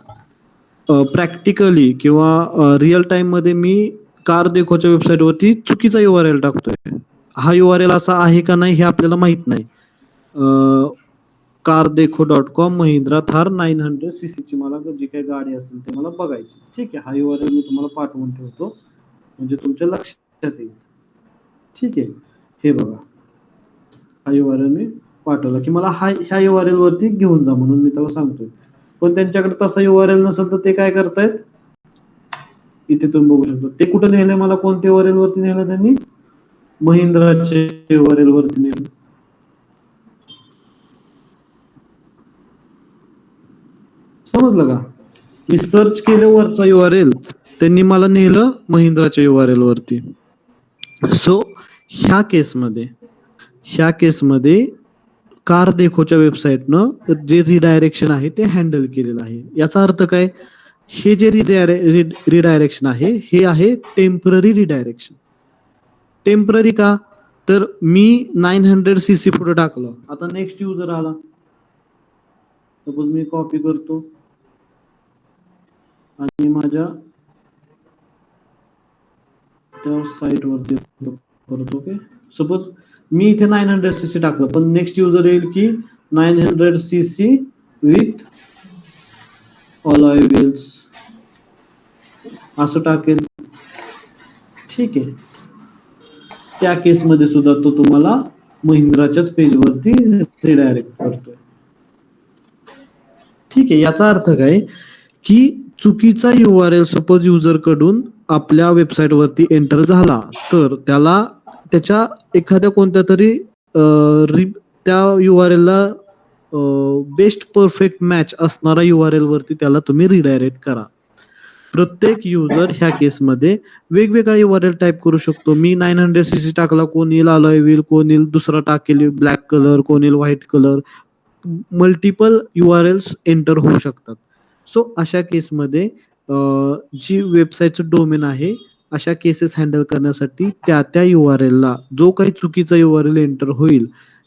प्रॅक्टिकली किंवा रिअल टाइम मध्ये मी कार देखोच्या वेबसाईटवरती चुकीचा URL टाकतोय. हा URL असा आहे का नाही हे आपल्याला माहित नाही. cardeco.com महिंद्रा थार 900cc ची मला जी काही गाडी असेल ते मला बघायची. ठीक आहे, हा URL मी तुम्हाला पाठवून ठेवतो म्हणजे तुमच्या लक्षात येईल. ठीक आहे, हे बघा, हा URL मी पाठवला की मला ह्या URL वरती घेऊन जा म्हणून मी त्याला सांगतोय. पण त्यांच्याकडे तसा URL नसेल तर ते काय करतायत, इथे तुम्ही बघू शकता ते कुठं नेलंय, मला कोणत्या URL वरती नेलं त्यांनी, महिंद्राचे URL वरती नेलं. समजलं का? मी सर्च केलं वरचा URL, त्यांनी मला नेलं महिंद्राच्या URL वरती. सो ह्या केसमध्ये कार देखोच्या वेबसाईटनं जे रिडायरेक्शन आहे ते हँडल केलेलं आहे. याचा अर्थ काय, हे जे रिडायरेक्शन आहे हे आहे टेम्पररी रिडायरेक्शन. टेम्पररी का, तर मी 900cc पुढे टाकलं, आता नेक्स्ट युजर आला, सपोज मी कॉपी करतो आणि माझ्या त्या साईट वरती करतो. ओके, सपोज मी इथे 900cc टाकलं, पण नेक्स्ट युजर येईल की 900cc विथ अलॉय व्हील्स असं टाकेल. ठीक आहे, त्या केसमध्ये सुद्धा तो तुम्हाला महिंद्राच्याच पेजवरती रिडायरेक्ट करतोय. ठीक आहे, याचा अर्थ काय की चुकीचा URL सपोज युजर कडून आपल्या वेबसाईट वरती एंटर झाला तर त्याला त्याच्या एखाद्या कोणत्या तरी त्या URL ला बेस्ट परफेक्ट मॅच असणारा URL वरती त्याला तुम्ही रिडायरेक्ट करा. प्रत्येक युजर ह्या केसमध्ये वेगवेगळा URL टाईप करू शकतो. मी 900cc टाकला, कोण येईल अलॉय व्हील, कोण येईल दुसरा टाकेल ब्लॅक कलर, कोण येईल white colour, multiple URLs enter होऊ शकतात. सो अशा केसमध्ये जी वेबसाईटचं डोमेन आहे अशा केसेस हँडल करण्यासाठी त्या URL ला जो काही चुकीचा URL एंटर होईल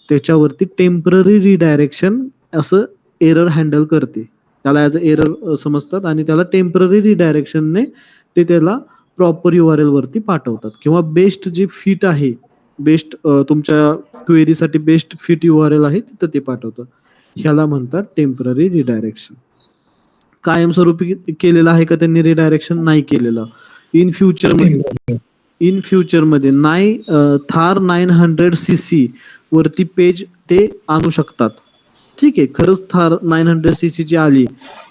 त्याच्यावरती टेम्पररी रिडायरेक्शन असं एरर हँडल करते. त्याला ॲज अ एरर समजतात आणि त्याला टेम्पररी रिडायरेक्शनने ते त्याला प्रॉपर URL वरती पाठवतात किंवा बेस्ट जे फिट आहे, बेस्ट तुमच्या क्वेरीसाठी बेस्ट फिट URL आहे तिथं ते पाठवतात. ह्याला म्हणतात टेम्पररी रिडायरेक्शन. कायमस्वरूपी केलेलं आहे का त्यांनी रिडायरेक्शन? नाही केलेलं. इन फ्युचरमध्ये थार 900cc वरती पेज ते आणू शकतात. ठीक आहे, खरंच थार 900cc ची आली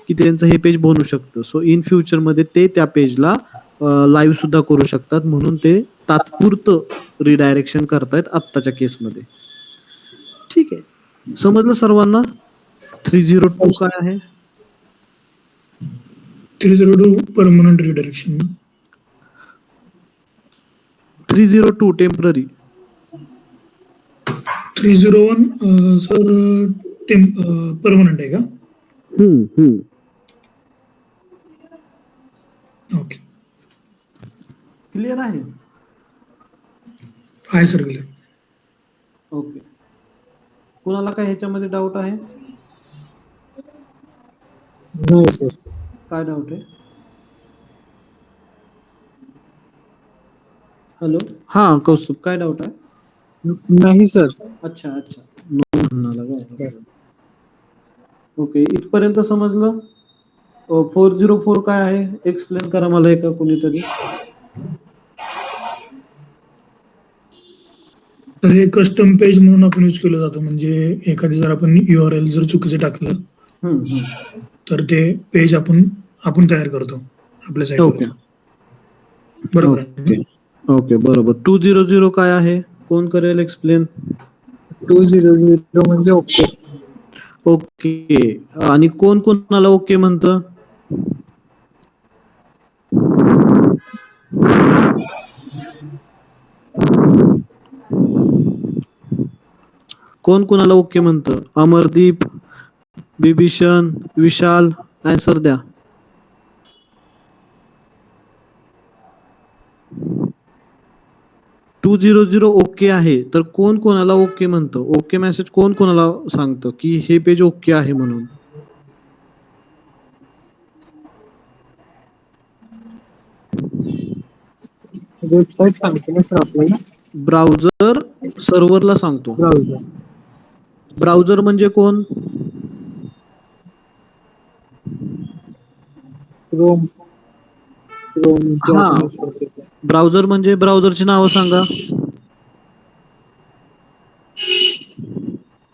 की त्यांचं हे पेज बनू शकतं. सो इन फ्युचरमध्ये ते त्या पेजला लाईव्ह सुद्धा करू शकतात, म्हणून ते तात्पुरतं रिडायरेक्शन करतायत आत्ताच्या केसमध्ये. ठीक आहे, समजलं सर्वांना? 302 काय आहे? 302 permanent redirection. 302 temporary. 301 sir permanent आहे का? ओके, क्लिअर आहे? आहे सर क्लिअर. ओके, कुणाला काय ह्याच्यामध्ये डाऊट आहे? नाही सर. काय डाऊट आहे? हॅलो, हा कौस्तुभ, काय डाऊट आहे? नाही सर. अच्छा, नो म्हणाला काय? ओके, इथपर्यंत समजलं? 404 काय आहे? एक्सप्लेन करा मला एका कोणीतरी. तर हे कस्टम पेज म्हणून आपण यूज केलं जातं. म्हणजे एखादी जर आपण URL जर चुकीचं टाकलं तर ते पेज आपण तयार करतो आपल्या साईट. ओके, बरोबर आहे. ओके, बरोबर. 200 काय आहे? कोण करेल एक्सप्लेन? 200 म्हणजे ओके. ओके, आणि कोण कोणाला ओके म्हणतं? कोण कोणाला ओके म्हणतं? अमरदीप, बिभीषण, विशाल, आन्सर द्या. टू 200 ओके आहे, तर कोण कोणाला ओके म्हणतं? ओके मेसेज कोण कोणाला सांगतं की हे पेज ओके आहे म्हणून? वेबसाईट सांगते ना सर आपल्याला. ब्राउझर सर्व्हरला सांगतो. ब्राउझर म्हणजे कोण? क्रोम. हा, ब्राउझर म्हणजे ब्राउझरची नावं सांगा.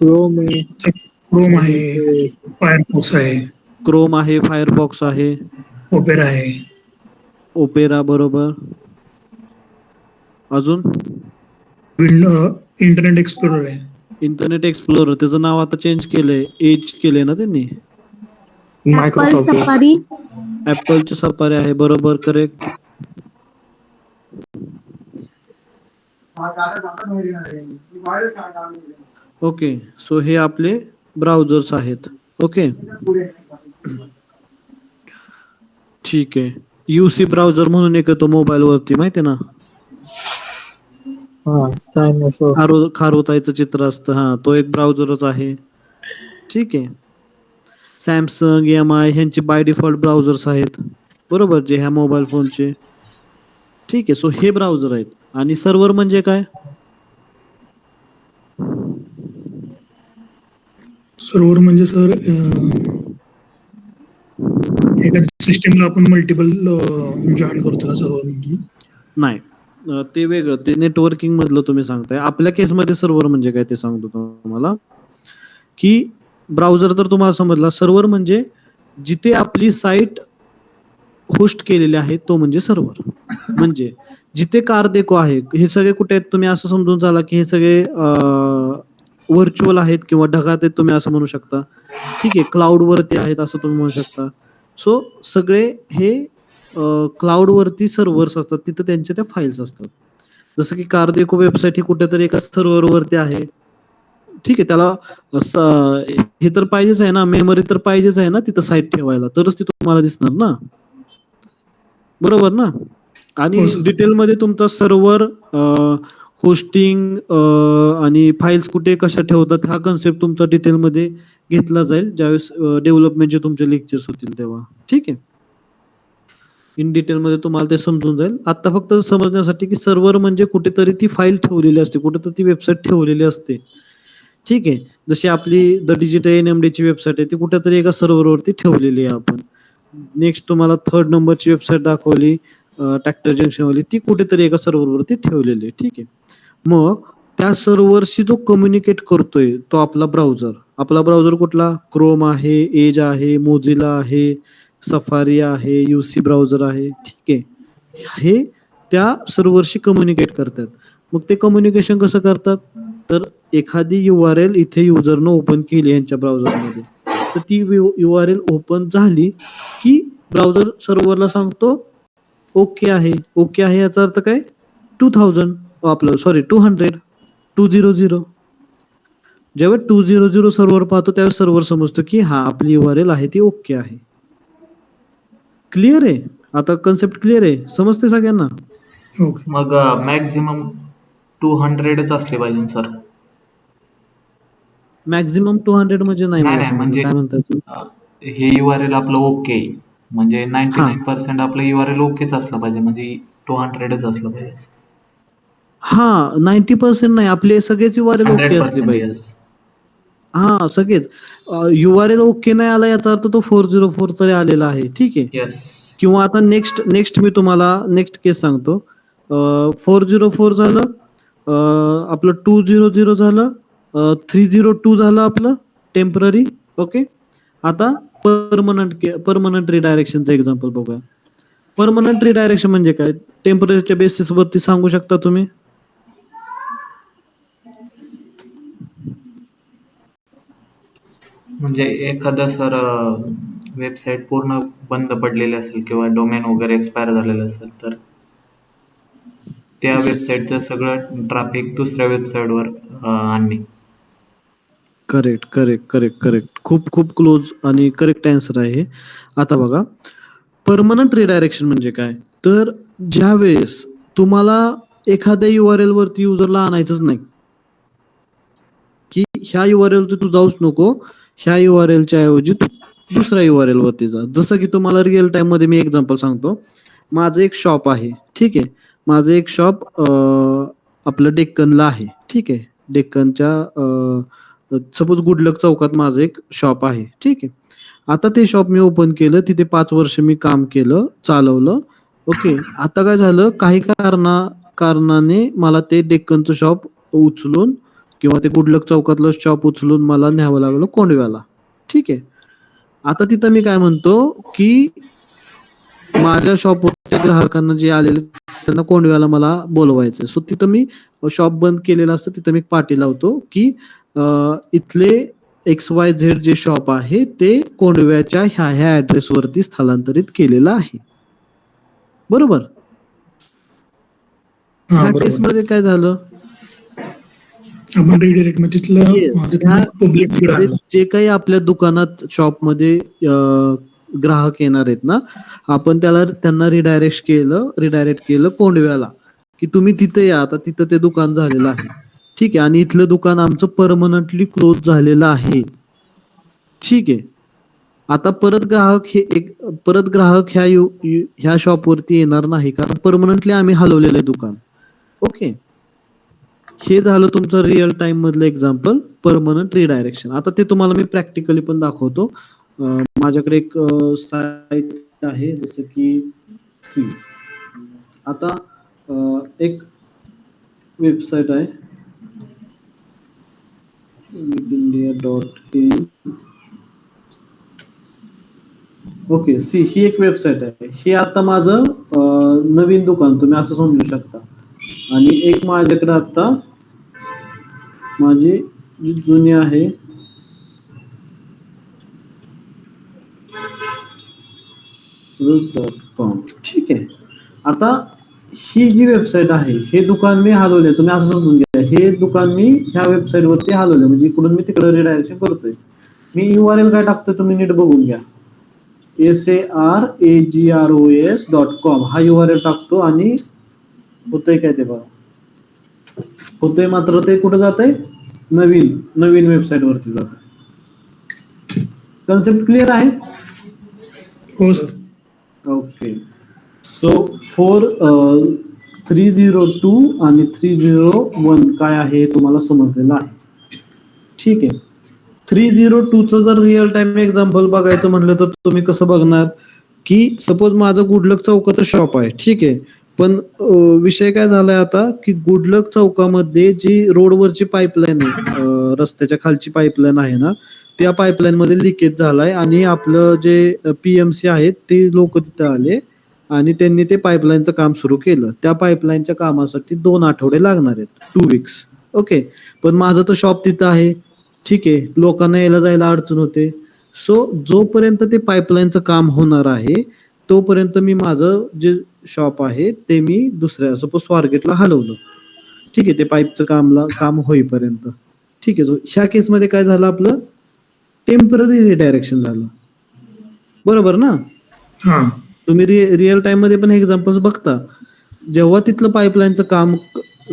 क्रोम आहे, क्रोम आहे, फायरफॉक्स आहे, क्रोम आहे, फायरफॉक्स आहे, ओपेरा आहे. ओपेरा, बरोबर. अजून इंटरनेट एक्सप्लोरर आहे. इंटरनेट एक्सप्लोरर, त्याचं नाव आता चेंज केलंय, एज केलंय ना त्यांनी. Apple safari. ऍपलचे सफारी आहे, बरोबर, करेक्ट. ओके, सो हे आपले ब्राउझर्स आहेत. ओके, ठीक आहे. UC ब्राउझर म्हणून एक येतो मोबाईल वरती, माहिती ना? खारुताईचं चित्र असतं, हा, तो एक ब्राउझरच आहे. ठीक आहे. सॅमसंग, MI ह्यांचे बाय डिफॉल्ट ब्राउझर्स आहेत, बरोबर, जे ह्या मोबाईल फोनचे. ठीक आहे, सो हे ब्राउझर आहेत. आणि सर्व्हर म्हणजे काय? सर्व्हर म्हणजे सर एका सिस्टीमला आपण मल्टिपल जॉईन करतो ना सर्व्हर म्हणजे? नाही, ते वेगळं, ते नेटवर्किंग मधलं तुम्ही सांगताय. आपल्या केसमध्ये सर्व्हर म्हणजे काय ते सांगतो तुम्हाला. की ब्राउझर तर तुम्हाला समजला, सर्व्हर म्हणजे जिथे आपली साईट होस्ट केलेली आहे तो म्हणजे सर्व्हर. म्हणजे जिथे कार देखो आहे, हे सगळे कुठे आहेत तुम्ही असं समजून चाला की हे सगळे व्हर्च्युअल आहेत किंवा ढगात आहेत, तुम्ही असं म्हणू शकता. ठीक आहे, क्लाउड वरती आहेत असं तुम्ही म्हणू शकता. सो सगळे हे क्लाउड वरती सर्व्हर्स असतात, तिथं त्यांच्या त्या फाईल्स असतात. जसं की कार देखो वेबसाईट ही कुठेतरी एका सर्व्हर वरती आहे. ठीक आहे, त्याला हे तर पाहिजेच आहे ना, मेमरी तर पाहिजेच आहे ना तिथं साईट ठेवायला, तरच ती तुम्हाला दिसणार ना, बरोबर ना? आणि डिटेलमध्ये तुमचा सर्व्हर, होस्टिंग आणि फाईल्स कुठे कशा ठेवतात हा कन्सेप्ट तुमचा डिटेलमध्ये घेतला जाईल ज्यावेळेस डेव्हलपमेंटचे तुमचे लेक्चर्स होतील तेव्हा. ठीक आहे, इन डिटेलमध्ये तुम्हाला ते समजून जाईल. आता फक्त समजण्यासाठी की सर्व्हर म्हणजे कुठेतरी ती फाईल ठेवलेली असते, कुठेतरी ती वेबसाईट ठेवलेली असते. ठीक आहे. जशी आपली द डिजिटल एनएमडीची वेबसाईट आहे ती कुठेतरी एका सर्व्हरवरती ठेवलेली आहे आपण. नेक्स्ट तुम्हाला 3rd नंबरची वेबसाईट दाखवली ट्रॅक्टर जंक्शनवाली, ती कुठेतरी एका सर्व्हरवरती ठेवलेली आहे. ठीक आहे. मग त्या सर्व्हरशी जो कम्युनिकेट करतोय तो आपला ब्राउझर. आपला ब्राउझर कुठला? क्रोम आहे, एज आहे, मोझिला आहे, सफारी आहे, यूसी ब्राउझर आहे. ठीक आहे. हे त्या सर्व्हरशी कम्युनिकेट करतात. मग ते कम्युनिकेशन कसं करतात? तर एखादी URL इथे युजरनं ओपन केली यांच्या ब्राउझरमध्ये, तर ती URL ओपन झाली की ब्राउझर सर्व्हरला सांगतो ओके आहे. ओके आहे याचा अर्थ काय? 2000 आपलं सॉरी 200 जेव्हा 200 सर्व्हर पाहतो त्यावेळेस सर्व्हर समजतो की हा आपली URL आहे ती ओके आहे. क्लिअर आहे? आता कन्सेप्ट क्लिअर आहे? समजते सगळ्यांना? ओके. मग मॅक्झिमम 200च असले पाहिजे सर. मॅक्झिमम 200 म्हणजे नाही नाही मला नाही समजलं. म्हणजे काय म्हणताय तुम्ही? हे URL आपलं ओके म्हणजे 99% आपलं URL ओकेच असलं पाहिजे म्हणजे 200च असलं पाहिजे. हा 90% नाही, आपले सगळेच URL ओके असले 100% पाहिजे. yes. हा सगळेच. URL ओके नाही आला याचा अर्थ तो 404 तरी आलेला आहे. ठीक आहे. Yes. किंवा आता नेक्स्ट मी तुम्हाला नेक्स्ट केस सांगतो. 404 झालं, आपलं 200 झालं, 302 झालं आपलं टेम्पररी. ओके. आता परमनंट रिडायरेक्शनचं एक्झाम्पल बघूया. परमनंट रिडायरेक्शन म्हणजे काय? टेम्पररीच्या बेसिसवरती सांगू शकता तुम्ही? म्हणजे एखादा सर वेबसाईट पूर्ण बंद पडलेली असेल किंवा डोमेन वगैरे एक्सपायर झालेलं असेल तर त्या वेबसाईटचं सगळं ट्रॅफिक दुसऱ्या वेबसाईटवर आणणे. करेक्ट. खूप क्लोज आणि करेक्ट आन्सर आहे. आता बघा, परमनंट रिडायरेक्शन म्हणजे काय? तर ज्या वेळेस तुम्हाला एखाद्या URL वरती युजरला आणायचंच नाही की ह्या URL वरती तू जाऊच नको, ह्या URL च्या ऐवजी तू दुसऱ्या URL वरती जा. जसं की तुम्हाला रिअल टाइम मध्ये मी एक्झाम्पल सांगतो. माझं एक शॉप आहे. ठीक आहे. माझं एक शॉप आपलं डेक्कनला आहे. ठीक आहे. डेक्कनच्या सपोज गुडलक चौकात माझं एक शॉप आहे. ठीक आहे. आता ते शॉप मी ओपन केलं, तिथे 5 वर्ष मी काम केलं, चालवलं. ओके. आता काय झालं, काही कारणाने मला ते डेक्कनचं शॉप उचलून किंवा ते गुडलक चौकातलं शॉप उचलून मला न्यावं लागलं कोंडव्याला. ठीक आहे. आता तिथं मी काय म्हणतो की माझ्या शॉपवरच्या ग्राहकांना जे आलेले त्यांना कोंडव्याला मला बोलवायचं. सो तिथं मी शॉप बंद केलेलं असतं, तिथं मी पाटी लावतो की इथले XYZ जे शॉप आहे ते कोंडव्याच्या ह्या ऍड्रेस वरती स्थलांतरित केलेलं आहे. बरोबर? हा, ह्या बरोबर. केस मध्ये काय झालं? आपण रिडायरेक्ट मध्ये तिथलं पब्लिक जे काही आपल्या दुकानात शॉपमध्ये ग्राहक येणार आहेत ना, आपण त्यांना रिडायरेक्ट केलं कोंडव्याला की तुम्ही तिथे या. आता तिथं ते दुकान झालेलं आहे. ठीक आहे. आणि इथलं दुकान आमचं परमनंटली क्लोज झालेलं आहे. ठीक आहे. आता परत ग्राहक ह्या शॉपवरती येणार नाही कारण परमनंटली आम्ही हलवलेलं आहे दुकान. ओके. हे झालं तुमचं रिअल टाइम मधलं एक्झाम्पल परमनंट रिडायरेक्शन. आता ते तुम्हाला मी प्रॅक्टिकली पण दाखवतो. माझ्याकडे एक साईट आहे जसं की आता एक वेबसाईट आहे india.in. ओके. ही एक वेबसाईट आहे. हे आता माझं नवीन दुकान तुम्ही असं समजू शकता. आणि एक माझ्याकडे आता माझी जी जुनी आहे .com. ठीक आहे. आता ही जी वेबसाईट आहे हे दुकान मी हलवले. तुम्ही असं समजून घ्या हे दुकान मी ह्या वेबसाईट वरती हलवले म्हणजे इकडून मी तिकडे रिडायरेक्शन करतोय. मी URL काय टाकतोय तुम्ही नीट बघून घ्या. saragros.com हा URL टाकतो आणि होतंय काय ते बघा. होतंय मात्र ते कुठं जातंय? नवीन वेबसाईट वरती जातंय. कन्सेप्ट क्लिअर आहे? हो सर. ओके. सो 302 आणि 301 काय आहे हे तुम्हाला समजलेलं आहे. ठीक आहे. 302चं जर रिअल टाइम एक्झाम्पल बघायचं म्हणलं तर तुम्ही कसं बघणार की सपोज माझं गुडलक चौकाचं शॉप आहे. ठीक आहे. पण विषय काय झालाय आता की गुडलक चौकामध्ये जी रोडवरची पाईपलाईन आहे, रस्त्याच्या खालची पाईपलाईन आहे ना, त्या पाईपलाईन मध्ये लिकेज झालाय आणि आपलं जे पीएमसी आहेत ते लोक तिथं आले आणि त्यांनी ते पाईपलाईनचं काम सुरू केलं. त्या पाईपलाईनच्या कामासाठी 2 आठवडे लागणार आहेत, 2 वीक्स. ओके. पण माझं तर शॉप तिथं आहे. ठीक आहे. लोकांना यायला जायला अडचण होते. सो जोपर्यंत ते पाईपलाईनचं काम होणार आहे तोपर्यंत मी माझं जे शॉप आहे ते मी दुसऱ्या सपोज स्वारगेटला हलवलं. ठीक आहे. ते पाईपचं काम होईपर्यंत. ठीक आहे. ह्या केसमध्ये काय झालं, आपलं टेम्पररी रिडायरेक्शन झालं. बरोबर ना? हा. तुम्ही रिअल टाइम मध्ये पण एक्झाम्पल्स बघता. जेव्हा तिथलं पाईपलाईनचं काम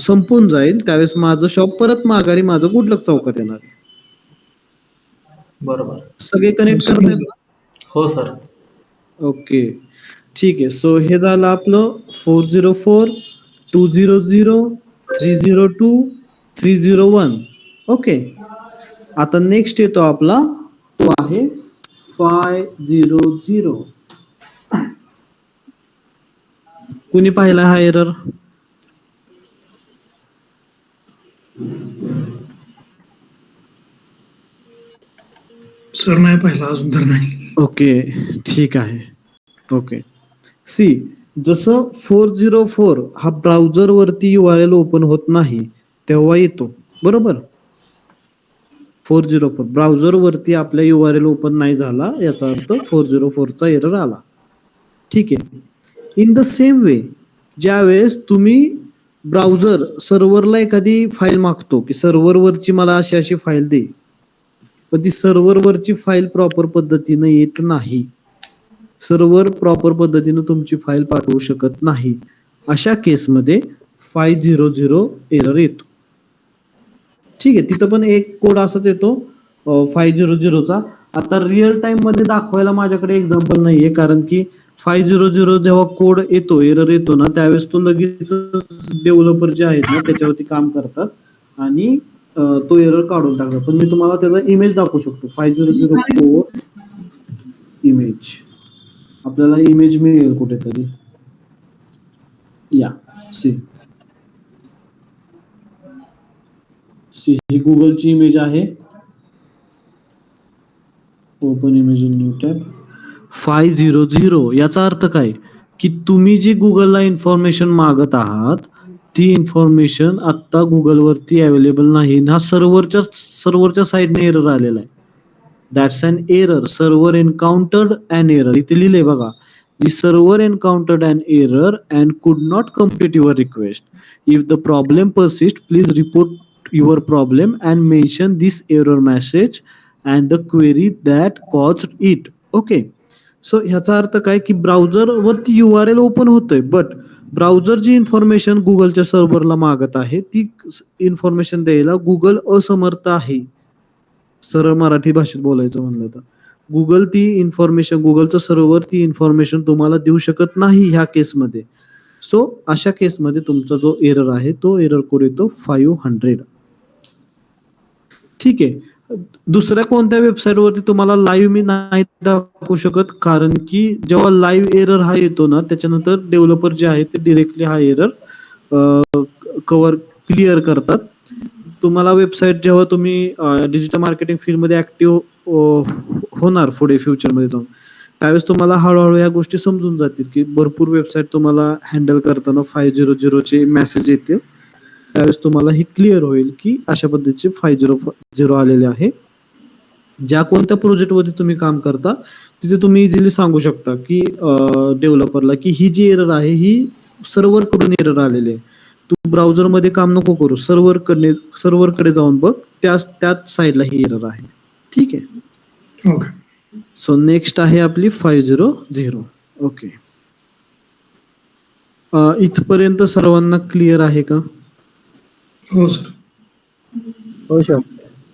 संपून जाईल त्यावेळेस माझं शॉप परत माघारी माझं गुडलक चौकात येणार. बरोबर. सगळे कनेक्ट करतायत ना? हो सर. ओके. ठीक आहे. सो हे झालं आपलं 404, 200, 302, 301. ओके. आता नेक्स्ट येतो आपला, तो आहे 500. कुणी पाहिला हा एरर? सर नाही पाहिला अजून तर नाही. ओके. ठीक आहे. ओके. सी, जसं 404 हा ब्राउझर वरती URL ओपन होत नाही तेव्हा येतो. बरोबर. 404 ब्राउझर वरती आपल्या URL ओपन नाही झाला याचा अर्थ 404 चा एरर आला. ठीक आहे. इन द सेम वे ज्यावेळेस तुम्ही ब्राउझर सर्व्हरला एखादी फाईल मागतो की सर्व्हरवरची मला अशी अशी फाईल दे, पण ती सर्व्हरवरची फाईल प्रॉपर पद्धतीनं येत नाही, सर्व्हर प्रॉपर पद्धतीनं तुमची फाईल पाठवू शकत नाही, अशा केसमध्ये 500 एरर येतो. ठीक आहे. तिथं पण एक कोड असाच येतो 500चा. आता रिअल टाइम मध्ये दाखवायला माझ्याकडे एक्झाम्पल नाहीये, कारण की 500 जेव्हा कोड येतो, एरर येतो ना, त्यावेळेस तो लगेच डेव्हलपर जे आहेत ना त्याच्यावरती काम करतात आणि तो एरर काढून टाकतात. पण मी तुम्हाला त्याचा इमेज दाखवू शकतो. 500 इमेज, आपल्याला इमेज मिळेल कुठेतरी. या सी ही गुगलची इमेज आहे. Open image in new tab. 500 याचा अर्थ काय की तुम्ही जी गुगलला इन्फॉर्मेशन मागत आहात ती इन्फॉर्मेशन आता गुगलवरती अवेलेबल नाही. हा सर्व्हरच्या साईडने एरर आलेला आहे. That's an error. Server encountered an error. इथे लिहिले बघा. The server encountered an error and could not complete your request. If the problem persists, please report your problem and mention this error message and the query that caused it. Okay. So ह्याचा अर्थ काय की browser वरती URL open होतोय, but browser G information गुगलच्या सर्व्हरला मागत आहे ती इन्फॉर्मेशन द्यायला गुगल असमर्थ आहे. सरळ मराठी भाषेत बोलायचं म्हणलं तर गुगल ती इन्फॉर्मेशन, गुगलचं सर्व्हर ती इन्फॉर्मेशन तुम्हाला देऊ शकत नाही ह्या केसमध्ये. सो अशा केसमध्ये तुमचा जो एरर आहे तो एरर कोड येतो 500. ठीक आहे. दुसऱ्या कोणत्या वेबसाईटवरती तुम्हाला लाईव्ह मी नाही दाखवू शकत, कारण की जेव्हा लाईव्ह एरर हा येतो ना त्याच्यानंतर डेव्हलपर जे आहे ते डिरेक्टली हा एरर क्लिअर करतात. तुम्हाला वेबसाईट जेव्हा तुम्ही डिजिटल मार्केटिंग फील्डमध्ये ऍक्टिव्ह होणार पुढे फ्युचरमध्ये जाऊन त्यावेळेस तुम्हाला हळूहळू या गोष्टी समजून जातील की भरपूर वेबसाईट तुम्हाला हँडल करताना 500 मेसेज येतील. त्यावेळेस तुम्हाला हे क्लिअर होईल की अशा पद्धतीचे 500 आलेले आहे. ज्या कोणत्या प्रोजेक्टवरती तुम्ही काम करता तिथे तुम्ही इझिली सांगू शकता की डेव्हलपरला की ही जी एरर आहे ही सर्व्हर कडून एरर आलेली आहे, तू ब्राउझर मध्ये काम नको करू, सर्व्हरकडे जाऊन बघ, त्याच साईडला ही एरर आहे. ठीक आहे. ओके. सो नेक्स्ट आहे आपली 500. ओके. इथपर्यंत सर्वांना क्लिअर आहे का? हो सर. हो सर.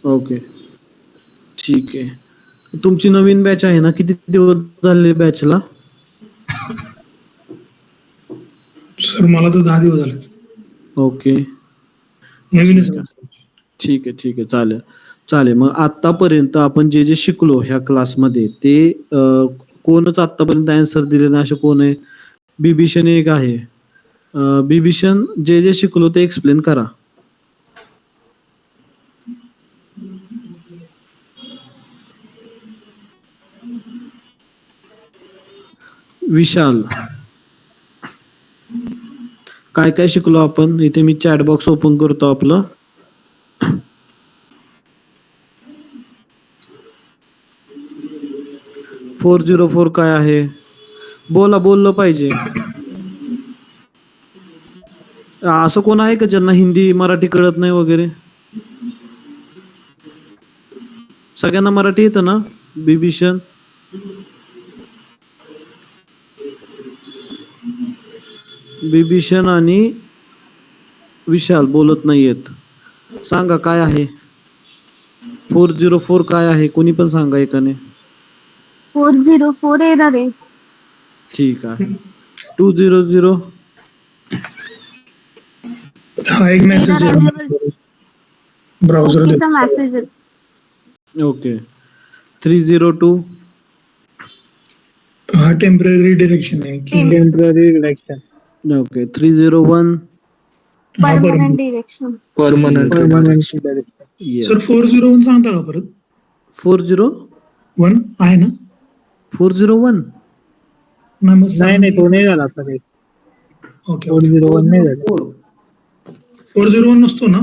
ओके. ठीक आहे. तुमची नवीन बॅच आहे ना, किती दिवस झाले बॅचला? सर मला तर 10 दिवस झालेत. ओके, नवीनच ठीक आहे चालेल चालेल. मग आतापर्यंत आपण जे जे शिकलो ह्या क्लासमध्ये ते कोणच आतापर्यंत आन्सर दिले नाही असे कोण आहे? बिभीषण एक आहे. बिभीषण जे जे शिकलो ते एक्सप्लेन करा. विशाल, काय काय शिकलो आपण? इथे मी चॅट बॉक्स ओपन करतो आपलं. फोर 404 काय आहे? बोललं पाहिजे. असं कोण आहे का ज्यांना हिंदी मराठी कळत नाही वगैरे? सगळ्यांना मराठी येतं ना? बिभीषण, आणि विशाल बोलत नाहीयेत. सांगा काय आहे? 404 काय आहे? कोणी पण सांगा एकाने. 404 एरर आहे. ठीक आहे. 200 हा एक मेसेज एरर आहे आल्यावर ब्राउझर ओकेचा मेसेज आहे. ओके. 302 हा टेम्पररी डिरेक्शन आहे की टेम्पररी रिडक्शन. ओके. 301 हा permanent permanent. Direction. Permanent direction. Sir 401 सांगता का परत? 401 आहे ना? 401 नाही मग नाही तो नाही झाला आता. ओके 401 नाही झाला. 401 नसतो ना?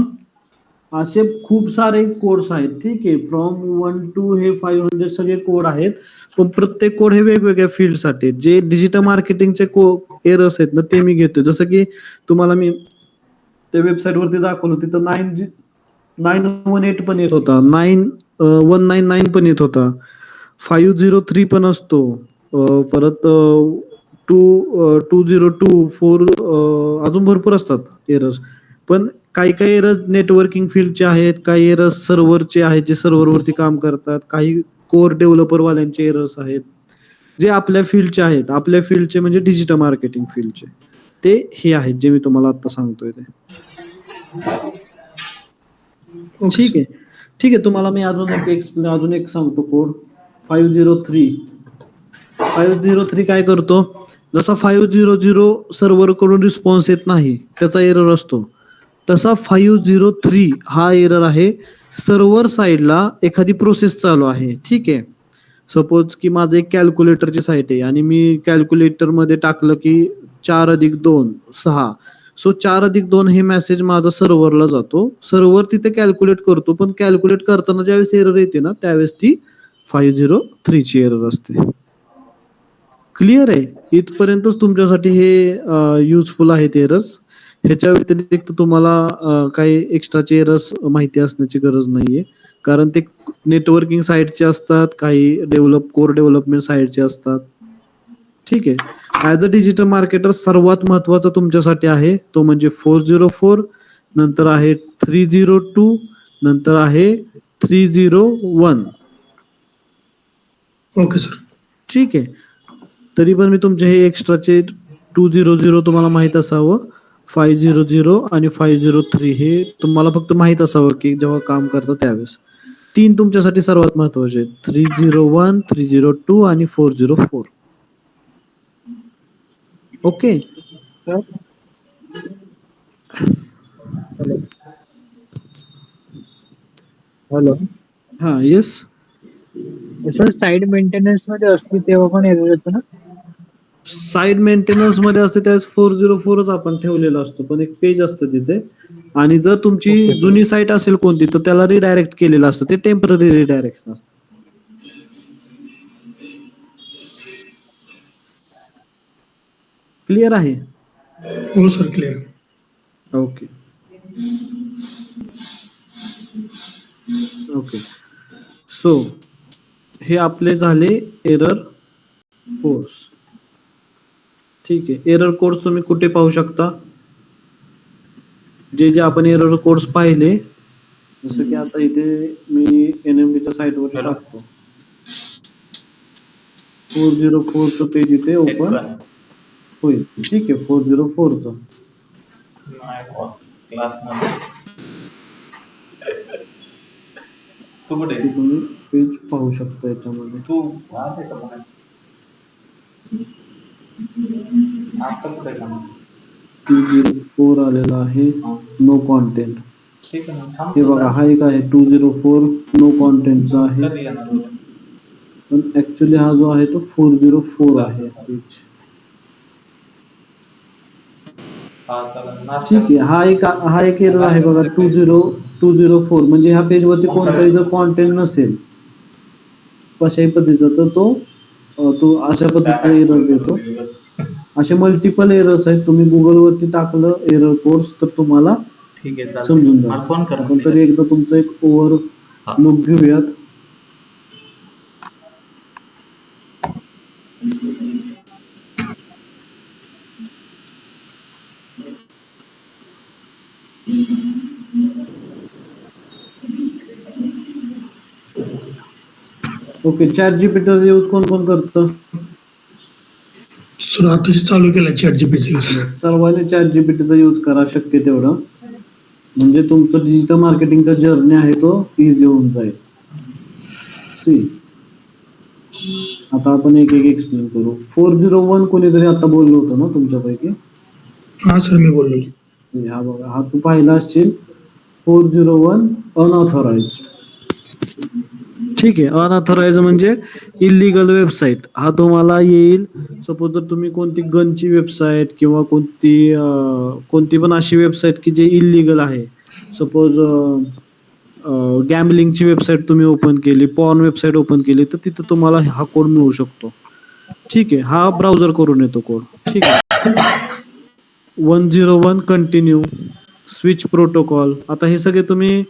असे खूप सारे कोड्स आहेत. ठीक आहे. फ्रॉम 1 to हे 500 सगळे कोड आहेत. पण प्रत्येक कोड हे वेगवेगळ्या फील्डसाठी. जे डिजिटल मार्केटिंगचे एरर्स आहेत ना ते मी घेतो. जसं की तुम्हाला मी त्या वेबसाईट वरती दाखवलं तिथं 918 पण येत होता, 9199 पण येत होता, 503 पण असतो, परत 202 4 अजून भरपूर असतात एरर्स. पण काही एरर्स नेटवर्किंग फील्डचे आहेत, काही एरर्स सर्व्हरचे आहेत जे सर्व्हरवरती काम करतात, काही कोर डेव्हलपर वाल्यांचे एरर्स आहेत जे आपल्या फील्डचे आहेत. आपल्या फील्डचे म्हणजे डिजिटल मार्केटिंग फील्डचे ते हे आहेत जे मी तुम्हाला आता सांगतोय ते. ठीक आहे. तुम्हाला मी अजून एक सांगतो कोड. 503 काय करतो? जसा 500 सर्व्हर कडून रिस्पॉन्स येत नाही त्याचा एरर असतो, तसा 503 हा एरर आहे सर्व्हर साइडला एखादी प्रोसेस चालू आहे. ठीक आहे. सपोज की माझं एक कॅल्क्युलेटरची साईट आहे आणि मी कॅल्क्युलेटर मध्ये टाकलं की 4+2 6. सो 4+2 हे मेसेज माझा सर्व्हरला जातो. सर्व्हर तिथे कॅल्क्युलेट करतो, पण कॅल्क्युलेट करताना ज्यावेळेस एरर येते ना त्यावेळेस ती 503 ची एरर असते. क्लिअर आहे? इथपर्यंतच तुमच्यासाठी हे युजफुल आहेत एरर्स. ह्याच्या व्यतिरिक्त तुम्हाला काही एक्स्ट्राचे एरर्स माहिती असण्याची गरज नाहीये, कारण ते नेटवर्किंग साईटचे असतात, काही कोर डेव्हलपमेंट साईटचे असतात. ठीक आहे. ऍज अ डिजिटल मार्केटर सर्वात महत्वाचा तुमच्यासाठी आहे तो म्हणजे 404, नंतर आहे 302, नंतर आहे 301. Okay sir. ठीक आहे. तरी पण मी तुमचे हे एक्स्ट्राचे 200 तुम्हाला माहित असावं, 500 आणि 503 हे तुम्हाला फक्त माहित असावं की जेव्हा काम करता त्यावेळेस. 3 तुमच्यासाठी सर्वात महत्वाचे आहेत, 301, 302 आणि 404. ओके. हॅलो. हा. येस. सर साईड मेंटेनन्स मध्ये असते तेव्हा पण एरर येतो ना? साईड मेंटेनन्स मध्ये असते त्यावेळेस 404च आपण ठेवलेला असतो, पण एक पेज असतं तिथे. आणि जर तुमची जुनी साईट असेल कोणती तर त्याला रिडायरेक्ट केलेलं असतं, ते टेम्पररी रिडायरेक्शन असतं. क्लिअर आहे? हो सर क्लिअर. ओके. सो हे आपले झाले एरर कोड्स. ठीक आहे. एरर कोड्स तुम्ही कुठे पाहू शकता? जे आपण एरर कोड्स पाहिले, जसं की आता इथे मी NMDच्या साईटवर टाकतो, 404चं पेज इथे ओपन होईल. ठीक आहे, 404चा क्लासमध्ये तू कुठे ते तुम्ही पेज पाहू शकता याच्यामध्ये. तू आत आहे का बाहेर? आता कुठे आहे का? 204 आलेला आहे, नो कॉन्टेंट. ठीक आहे ना, थांब हे बघा, हा एक आहे 204 नो कॉन्टेंटचा आहे, कधी येणार उद्या? पण ऍक्च्युली हा जो आहे तो 404 आहे पेज. हा चालेल. नाश्ता ठीक आहे, हा एक एरर आहे बघा, 204 म्हणजे ह्या पेज वरती कोणताही जर कॉन्टेंट नसेल कशाही पद्धतीचा, तर तो अशा पद्धतीचा एरर देतो. असे मल्टिपल एरर्स आहेत. तुम्ही गुगल वरती टाकलं एरर कोर्स तर तुम्हाला ठीक आहे, चालेल. समजून मला फोन कर. आपण तरी एकदा तुमचं एक ओव्हर लुक घेऊयात. ओके, चॅट जीपीटीचा यूज कोण कोण करतं? सर आताच चालू केला चॅट जीपीटी. सर्वांनी चॅट जीपीटीचा यूज करा शक्य तेवढं, म्हणजे तुमचं डिजिटल मार्केटिंगचा जर्नी आहे तो इझी होऊन जाईल. सी, आता आपण एक एक एक्सप्लेन करू. 401 कोणीतरी आता बोललो होतं ना तुमच्यापैकी? हा सर मी बोललो. हा बघा, हा तू पाहिला असशील. 401 अनऑथराइज्ड. ठीक आहे, अनऑथराइज म्हणजे इलिगल वेबसाईट. हा तुम्हाला येईल. सपोज जर तुम्ही कोणती गनची वेबसाईट किंवा कोणती पण अशी वेबसाईट की जे इलिगल आहे, सपोज गॅमलिंगची वेबसाईट तुम्ही ओपन केली, पॉर्न वेबसाईट ओपन केली, तर तिथं तुम्हाला हा कोड मिळू शकतो. ठीक आहे, हा ब्राउझर करून येतो कोड. ठीक आहे. 101 कंटिन्यू, स्विच प्रोटोकॉल. आता हे सगळे तुम्ही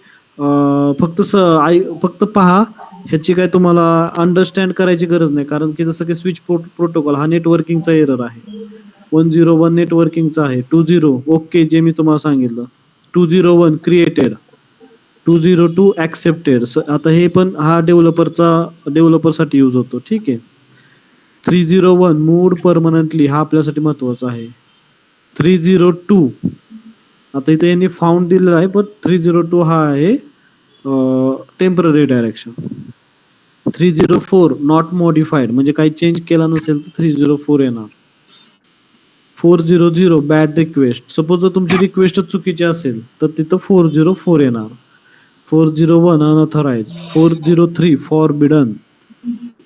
फक्त पहा, ह्याची काय तुम्हाला अंडरस्टँड करायची गरज नाही, कारण की जसं की स्विच प्रोटोकॉल हा नेटवर्किंगचा एरर आहे. 101 नेटवर्किंगचा आहे. 20 ओके, जे मी तुम्हाला सांगितलं. 201 क्रिएटेड, 202 ऍक्सेप्टेड. आता हे पण हा डेव्हलपरसाठी यूज होतो. ठीक आहे. 301 मूड परमनंटली, हा आपल्यासाठी महत्वाचा आहे. 302 आता इथे यांनी फाउंड दिलेला आहे, पण 302 हा आहे टेम्पररी डायरेक्शन. 304 नॉट मॉडिफाईड, म्हणजे काही चेंज केला नसेल तर 304 येणार. 400 बॅड रिक्वेस्ट, सपोज जर तुमची रिक्वेस्टच चुकीची असेल तर तिथं 404 येणार. 401 अनऑथराइज. 403 फॉरबिडन.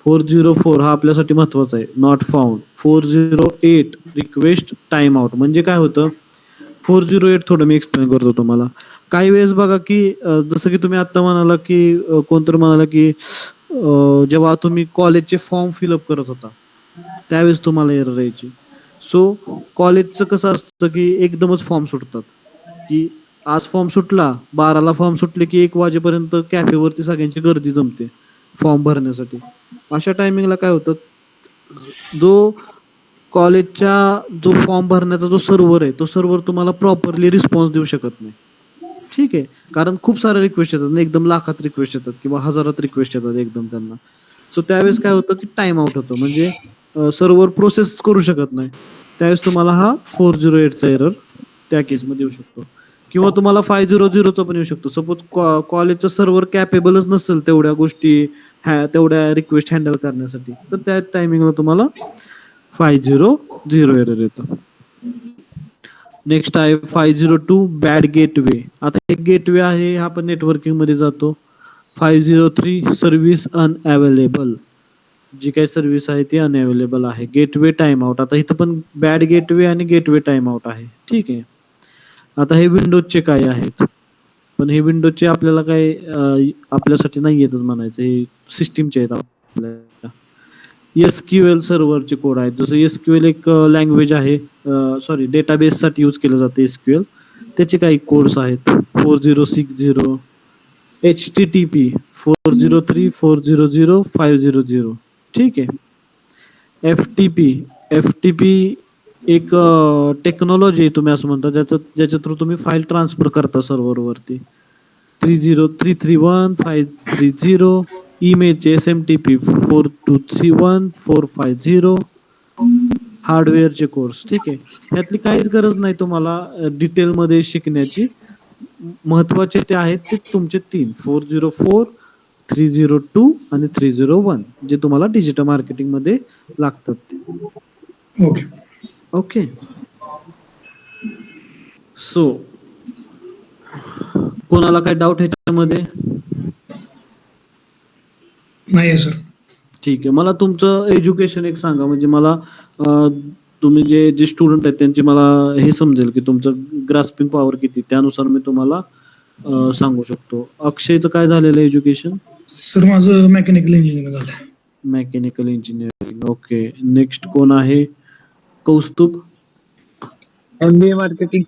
404 हा आपल्यासाठी महत्वाचा आहे, not found. 408 request time out. म्हणजे काय होतं, 408 थोडं मी एक्सप्लेन करतो तुम्हाला. काही वेळेस बघा की जसं की तुम्ही आता म्हणाला की कोणतरी म्हणाला की जेव्हा तुम्ही कॉलेजचे फॉर्म फिलअप करत होता त्यावेळेस तुम्हाला एरर यायची. सो कॉलेजचं कसं असतं की एकदमच फॉर्म सुटतात, की आज फॉर्म सुटला, 12ला फॉर्म सुटले की 1 वाजेपर्यंत कॅफेवरती सगळ्यांची गर्दी जमते फॉर्म भरण्यासाठी. अशा टायमिंगला काय होतं, जो कॉलेजचा जो फॉर्म भरण्याचा जो सर्व्हर आहे तो सर्व्हर तुम्हाला प्रॉपरली रिस्पॉन्स देऊ शकत नाही. ठीक आहे, कारण खूप साऱ्या रिक्वेस्ट येतात ना, एकदम लाखात रिक्वेस्ट येतात किंवा हजारात रिक्वेस्ट येतात एकदम त्यांना. सो त्यावेळेस काय होतं की टाइम आउट होतो, म्हणजे सर्व्हर प्रोसेस करू शकत नाही. त्यावेळेस तुम्हाला हा 408चा एरर त्या केसमध्ये येऊ शकतो, किंवा तुम्हाला 500चा पण येऊ शकतो. सपोज कॉलेजचं सर्व्हर कॅपेबलच नसेल तेवढ्या गोष्टी तेवढ्या रिक्वेस्ट हँडल करण्यासाठी, तर त्या टायमिंगला तुम्हाला 500 एरर येतो. नेक्स्ट आहे 502 बॅड गेटवे. आता एक गेटवे आहे, हा पण नेटवर्किंग मध्ये जातो. 503 सर्व्हिस अनअवेलेबल, जी काही सर्व्हिस आहे ती अनअवेलेबल आहे. गेटवे टाइम आउट, आता इथं पण बॅड गेटवे आणि गेटवे टाइम आउट आहे. ठीक आहे. आता हे विंडोजचे काय आहेत, पण हे विंडोजचे आपल्याला काय आपल्यासाठी नाही येतच म्हणायचं, हे सिस्टीमचे आहेत आपल्याला. SQL सर्व्हरचे कोड आहेत, जसं SQL एक लँग्वेज आहे, सॉरी डेटाबेससाठी यूज केलं जातं SQL, त्याचे काही कोड्स आहेत. 4060 HTTP 403 400 500. ठीक आहे. FTP एक टेक्नॉलॉजी आहे, तुम्ही असं म्हणता, ज्याच्या थ्रू तुम्ही फाईल ट्रान्सफर करता सर्व्हरवरती. 331 530 इमेजचे SMTP 4231 450. हार्डवेअरचे कोर्स, ठीक आहे. ह्यातली काहीच गरज नाही तुम्हाला डिटेलमध्ये शिकण्याची. महत्वाचे ते आहेत ते तुमचे 3 404, 302 आणि 301 जे तुम्हाला डिजिटल मार्केटिंग मध्ये लागतात ते. ओके. ओके. सो कोणाला काय डाऊट ह्याच्यामध्ये? नाही आहे सर. ठीक आहे. मला तुमचं एज्युकेशन एक सांगा, म्हणजे मला तुम्ही जे स्टुडंट आहेत त्यांची मला हे समजेल की तुमचं ग्रास्पिंग पॉवर किती, त्यानुसार मी तुम्हाला सांगू शकतो. अक्षयचं काय झालेलं एज्युकेशन? सर माझं मेकॅनिकल इंजिनिअरिंग झालं. Mechanical engineering. ओके. नेक्स्ट कोण आहे? Kaustubh. MBA marketing.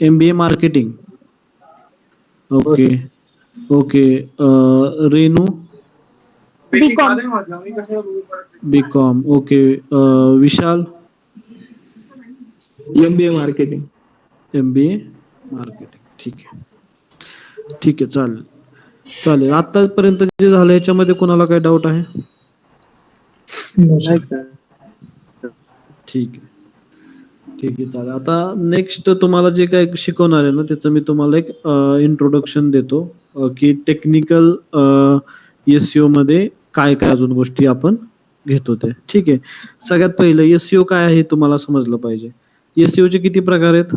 MBA marketing. Okay okay. Renu. BCom. BCom. Okay. Vishal. MBA marketing. MBA marketing. ठीक आहे, ठीक आहे. चालेल चालेल. आतापर्यंत जे झालं याच्यामध्ये कोणाला काय डाऊट आहे? No, sir. ठीक आहे, ठीक आहे. चालेल. आता नेक्स्ट तुम्हाला जे काय शिकवणार आहे ना त्याचं मी तुम्हाला एक इंट्रोडक्शन देतो की टेक्निकल SEO मध्ये काय काय अजून गोष्टी आपण घेतो ते. ठीक आहे. सगळ्यात पहिलं SEO काय आहे हे तुम्हाला समजलं पाहिजे. SEO चे किती प्रकार आहेत?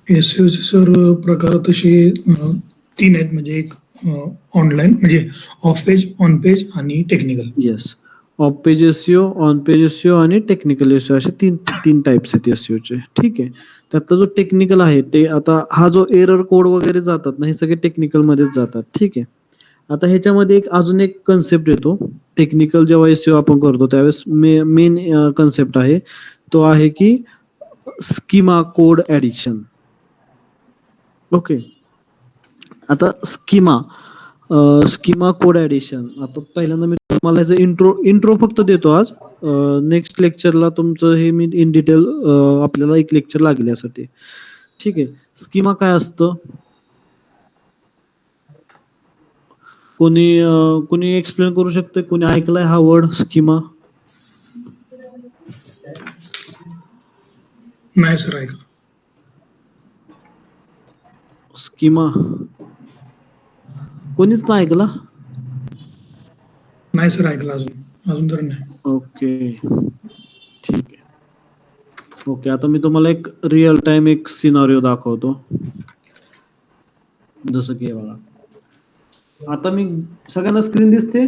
SEO चे सर प्रकार तसे 3 आहेत. म्हणजे एक ऑनलाईन म्हणजे ऑफ पेज, ऑन पेज आणि technical. Yes. Of page SEO, on page SEO आणि टेक्निकल SEO असे तीन टाइप्स आहेत SEO चे. ठीक आहे. त्यातला जो टेक्निकल आहे ते आता हा जो एरर कोड वगैरे जातात ना हे सगळे टेक्निकल मध्येच जातात. ठीक आहे. आता ह्याच्यामध्ये अजून एक कन्सेप्ट येतो. टेक्निकल जेव्हा SEO आपण करतो त्यावेळेस मेन कन्सेप्ट आहे तो आहे की स्कीमा कोड ऍडिशन. ओके. आता स्कीमा कोड ऍडिशन. आता पहिल्यांदा मी तुम्हाला याचं इंट्रो फक्त देतो आज. नेक्स्ट लेक्चरला तुमचं हे मी इन डिटेल आपल्याला एक लेक्चर लागेल यासाठी. ठीक आहे. स्कीमा काय असतं? कोणी एक्सप्लेन करू शकतं? कोणी ऐकलाय हा वर्ड स्कीमा? नाही सर ऐकलं. स्कीमा कोणीच नाही ऐकला? नाही सर ऐकलं अजून तर नाही. ओके, ठीक आहे. ओके. आता मी तुम्हाला एक रिअल टाइम एक सिनारिओ दाखवतो. जसं की हे बघा. आता मी सगळ्यांना स्क्रीन दिसते?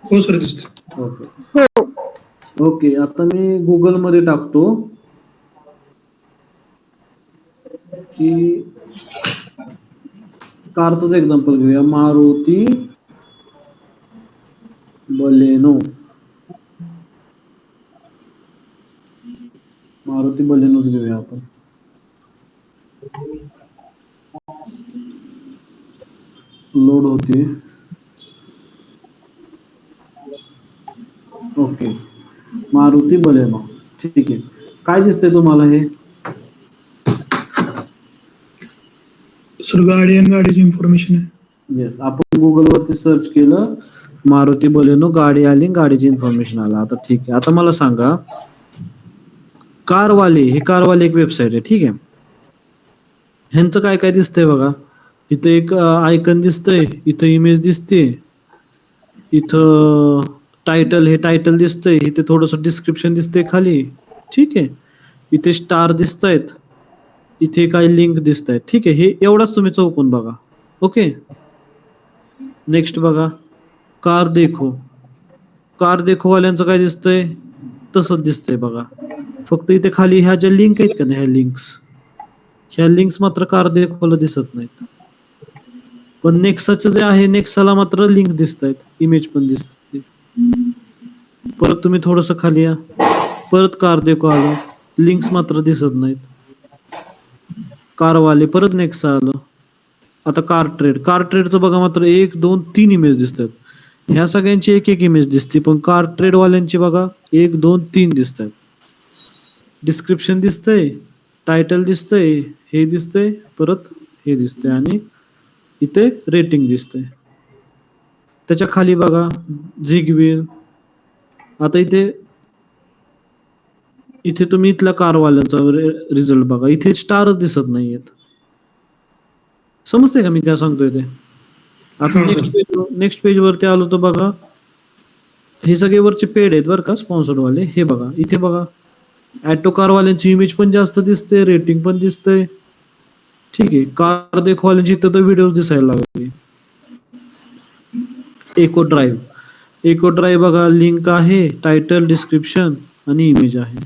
हो सर दिसते. Okay okay. आता मी गुगल मध्ये टाकतो की कारचंच एक्झाम्पल घेऊया. मारुती बलेनो. मारुती बलेनोच घेऊया आपण. लोड होते. ओके. मारुती बलेनो. ठीक आहे. काय दिसतंय तुम्हाला हे? सर गाडी आणि गाडीची इन्फॉर्मेशन आहे. येस. आपण गुगल वरती सर्च केलं मारुती बलेनो, गाडी आली, गाडीची इन्फॉर्मेशन आला. आता ठीक आहे. आता मला सांगा कारवाले एक वेबसाईट आहे. ठीक आहे. ह्यांचं काय काय दिसतंय बघा. इथं एक आयकन दिसतंय, इथं इमेज दिसते, इथं टायटल दिसतंय, इथे थोडंसं डिस्क्रिप्शन दिसतंय खाली. ठीक आहे. इथे स्टार दिसतायत, इथे काही लिंक दिसत आहेत. ठीक आहे. हे एवढाच तुम्ही चौकून बघा. ओके. नेक्स्ट बघा कार देखो वाल्यांचं काय दिसतंय? तसंच दिसतंय बघा. फक्त इथे खाली ह्या ज्या लिंक आहेत का नाही ह्या लिंक्स मात्र कार देखोला दिसत नाहीत. पण नेक्साचं जे आहे नेक्साला मात्र लिंक दिसत आहेत, इमेज पण दिसते. परत तुम्ही थोडस खाली या, परत कार देखो आलं, लिंक्स मात्र दिसत नाहीत. कारवाले परत नेक्स्ट आलं. आता कार ट्रेडचं बघा मात्र 1 2 3 इमेज दिसतात. ह्या सगळ्यांची एक इमेज दिसते, पण कार ट्रेड वाल्यांची बघा 1 2 3 दिसतात. डिस्क्रिप्शन दिसतंय, टायटल दिसतंय, हे दिसतंय, परत हे दिसतंय आणि इथे रेटिंग दिसतंय. त्याच्या खाली बघा झिगविल. आता इथे इथे तुम्ही इथल्या कारवाल्यांचा रिझल्ट बघा, इथे स्टारच दिसत नाहीयेत. समजते का मी काय सांगतोय ते? आता हो, सर. नेक्स्ट पेज वरती आलो तर बघा, हे सगळे वरचे पेड आहेत बरं का, स्पॉन्सर्ड वाले. हे बघा, इथे बघा, ॲटो कारवाल्यांची इमेज पण जास्त दिसते, रेटिंग पण दिसतंय. ठीक आहे. कार देखवाल्यांची इथं तर व्हिडिओ दिसायला लागले. इको ड्राईव्ह बघा, लिंक आहे, टायटल, डिस्क्रिप्शन आणि इमेज आहे.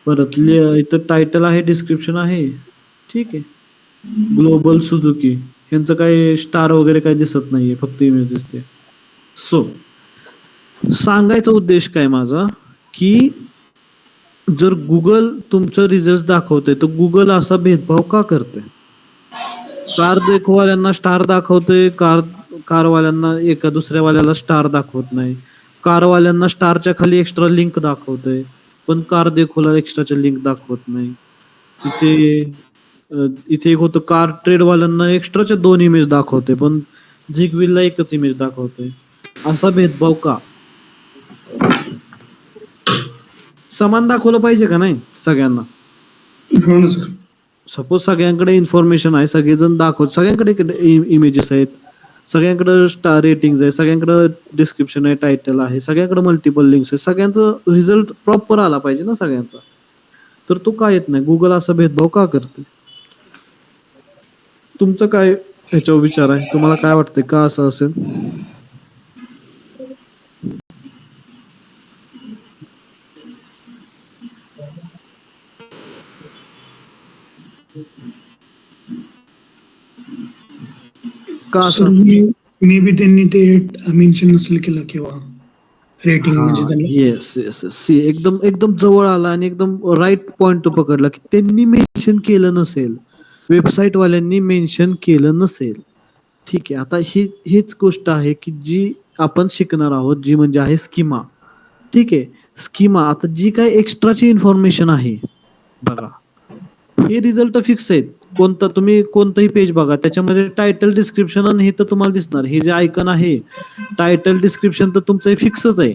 परत इथं टायटल आहे, डिस्क्रिप्शन आहे. ठीक आहे. ग्लोबल सुझुकी यांचं काही स्टार वगैरे काही दिसत नाहीये, फक्त इमेज दिसते. सो सांगायचा उद्देश काय माझा, की जर गुगल तुमचं रिझल्ट दाखवतंय तर गुगल असा भेदभाव का करते? कार देखवाल्यांना स्टार दाखवतोय, कारवाल्यांना एका दुसऱ्यावाल्याला स्टार दाखवत नाही. कारवाल्यांना स्टारच्या खाली एक्स्ट्रा लिंक दाखवतोय, पण कार देखवाला एक्स्ट्राच्या लिंक दाखवत नाही. इथे एक होतं, कार ट्रेडवाल्यांना एक्स्ट्राच्या 2 इमेज दाखवते, पण झिगविलला एकच इमेज दाखवतोय. असा भेदभाव का? समान दाखवलं पाहिजे का नाही सगळ्यांना? हो ना, सर. सपोज सगळ्यांकडे इन्फॉर्मेशन आहे, सगळेजण दाखवत, सगळ्यांकडे इमेजेस आहेत, सगळ्यांकडे स्टार रेटिंग आहे, सगळ्यांकडे डिस्क्रिप्शन आहे, टायटल आहे, सगळ्यांकडे मल्टिपल लिंक्स आहे, सगळ्यांचा रिझल्ट प्रॉपर आला पाहिजे ना सगळ्यांचा. तर तो का येत नाही? गुगल असा भेदभाव का करते? तुमचं काय ह्याच्यावर विचार आहे? तुम्हाला काय वाटतंय का असं असेल? का सर, असं? मे बी त्यांनी ते मेन्शन नसेल केलं किंवा रेटिंग म्हणजे त्यांना. येस येस सी, एकदम एकदम जवळ आला आणि एकदम राईट पॉइंट तो पकडला, की त्यांनी मेन्शन केलं नसेल, वेबसाईट वाल्यांनी मेन्शन केलं नसेल. ठीक आहे. आता हीच गोष्ट आहे की जी आपण शिकणार आहोत, जी म्हणजे आहे स्कीमा. ठीक आहे. स्कीमा, आता जी काय एक्स्ट्राची इन्फॉर्मेशन आहे बघा, हे रिझल्ट फिक्स आहेत. तुम्ही कोणतंही पेज बघा, त्याच्यामध्ये टायटल, डिस्क्रिप्शन आणि हे तर तुम्हाला दिसणार. हे जे आयकन आहे, टायटल, डिस्क्रिप्शन तर तुमचं फिक्सच आहे.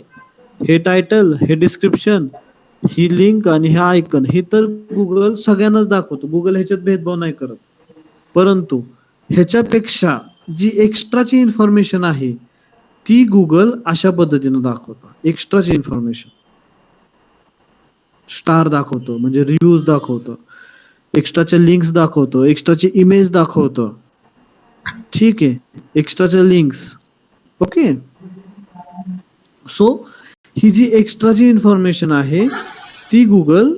हे टायटल, हे डिस्क्रिप्शन, ही लिंक आणि हे आयकन, हे तर गुगल सगळ्यांनाच दाखवतो. गुगल ह्याच्यात भेदभाव नाही करत. परंतु ह्याच्यापेक्षा जी एक्स्ट्राची इन्फॉर्मेशन आहे ती गुगल अशा पद्धतीनं दाखवतं. एक्स्ट्राची इन्फॉर्मेशन, स्टार दाखवतो, म्हणजे रिव्ह्यूज दाखवतो, एक्स्ट्राच्या लिंक्स दाखवतो, एक्स्ट्राचे इमेज दाखवतो. ठीक आहे. एक्स्ट्राच्या लिंक्स. ओके. सो ही जी एक्स्ट्राची इन्फॉर्मेशन आहे ती गुगल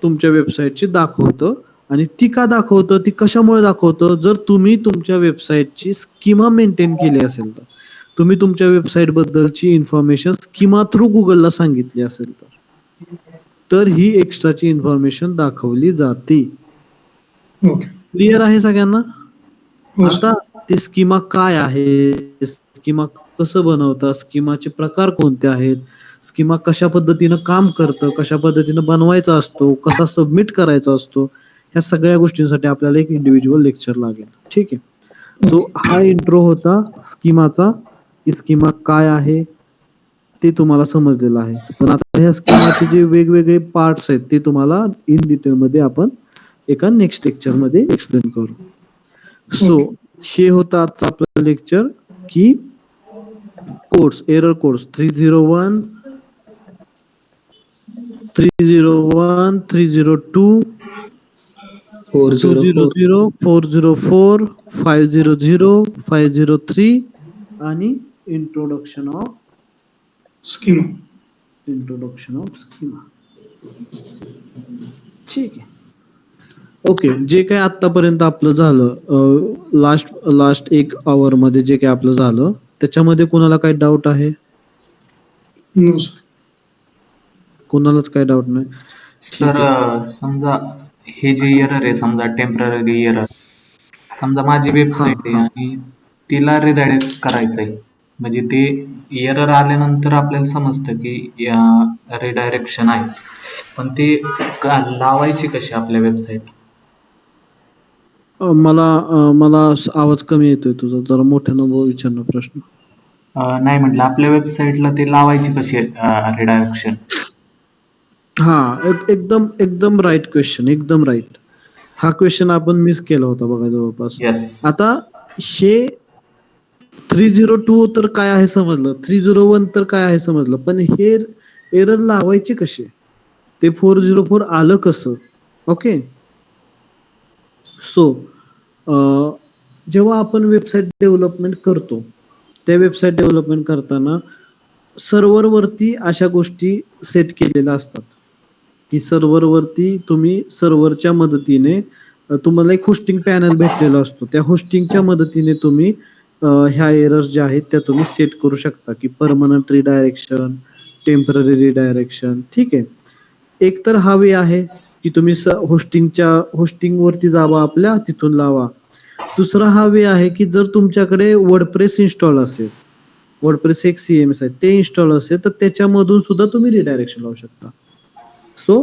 तुमच्या वेबसाईटची दाखवतं. आणि ती का दाखवतं, ती कशामुळे दाखवतं? जर तुम्ही तुमच्या वेबसाईटची स्कीमा मेंटेन केली असेल तर, तुम्ही तुमच्या वेबसाईट बद्दलची इन्फॉर्मेशन स्कीमा थ्रू गुगलला सांगितली असेल तर ही एक्स्ट्राची इन्फॉर्मेशन दाखवली जाते. ओके. क्लिअर आहे सगळ्यांना? हो, सर. आता ते स्कीमा काय आहे, स्कीमा कसं बनवतात, स्कीमाचे प्रकार कोणते आहेत, स्कीमा कशा पद्धतीनं काम करतं, कशा पद्धतीनं बनवायचा असतो, कसा सबमिट करायचा असतो, ह्या सगळ्या गोष्टींसाठी आपल्याला एक इंडिव्हिज्युअल लेक्चर लागेल. ठीक आहे. सो हा इंट्रो होता स्कीमाचा, की स्कीमा काय आहे ते तुम्हाला समजलेलं आहे. पण आता ह्या स्कीमाचे जे वेगवेगळे पार्ट्स आहेत ते तुम्हाला इन डिटेल मध्ये आपण एका नेक्स्ट लेक्चर मध्ये एक्सप्लेन करू. सो हे होतं आजचं आपलं लेक्चर, की कोड्स, एरर कोड्स 301, 301, 302, 200, 404, 500, 503 आणि इंट्रोडक्शन ऑफ स्कीमा. स्कीमा. ठीक आहे. ओके. जे काय आतापर्यंत आपलं झालं, लास्ट 1 आवर मध्ये जे काय आपलं झालं, त्याच्यामध्ये कोणाला काही डाऊट आहे? No sir. कोणालाच काही डाऊट नाही? ठीक तर आहे. समजा हे जे एरर आहे, समजा टेम्पररी एरर, समजा माझी वेबसाईट आहे आणि तिला रिडायरेक्ट करायचं आहे, म्हणजे ते एरर आल्यानंतर आपल्याला समजतं की रिडायरेक्शन आहे, पण ते लावायची कशी आपल्या वेबसाईट? मला आवाज कमी येतोय तुझा, जरा मोठ्यानं विचारणं प्रश्न. नाही म्हटलं, आपल्या वेबसाईटला ते लावायची कशी रिडायरेक्शन? हा एकदम एकदम राईट क्वेश्चन, एकदम राईट. हा क्वेश्चन आपण मिस केला होता बघा जवळपास. येस. आता हे 302 तर काय आहे समजलं, 301 तर काय आहे समजलं, पण हे एरर लावायचे कसे, ते 404 आलं कसं? ओके. सो जेव्हा आपण वेबसाईट डेव्हलपमेंट करतो, त्या वेबसाईट डेव्हलपमेंट करताना सर्व्हरवरती अशा गोष्टी सेट केलेल्या असतात की सर्व्हरवरती तुम्ही सर्व्हरच्या मदतीने तुम्हाला एक होस्टिंग पॅनल भेटलेला असतो. त्या होस्टिंगच्या मदतीने तुम्ही ह्या एरर्स ज्या आहेत त्या तुम्ही सेट करू शकता की परमनंट रिडायरेक्शन, टेम्पररी रिडायरेक्शन. ठीक आहे. एक तर हा वे आहे की तुम्ही होस्टिंगवरती जावा, आपल्या तिथून लावा. दुसरा हा वे आहे की जर तुमच्याकडे वर्डप्रेस इन्स्टॉल असेल, वर्डप्रेस एक CMS आहे ते इन्स्टॉल असेल, तर त्याच्यामधून सुद्धा तुम्ही रिडायरेक्शन लावू शकता. सो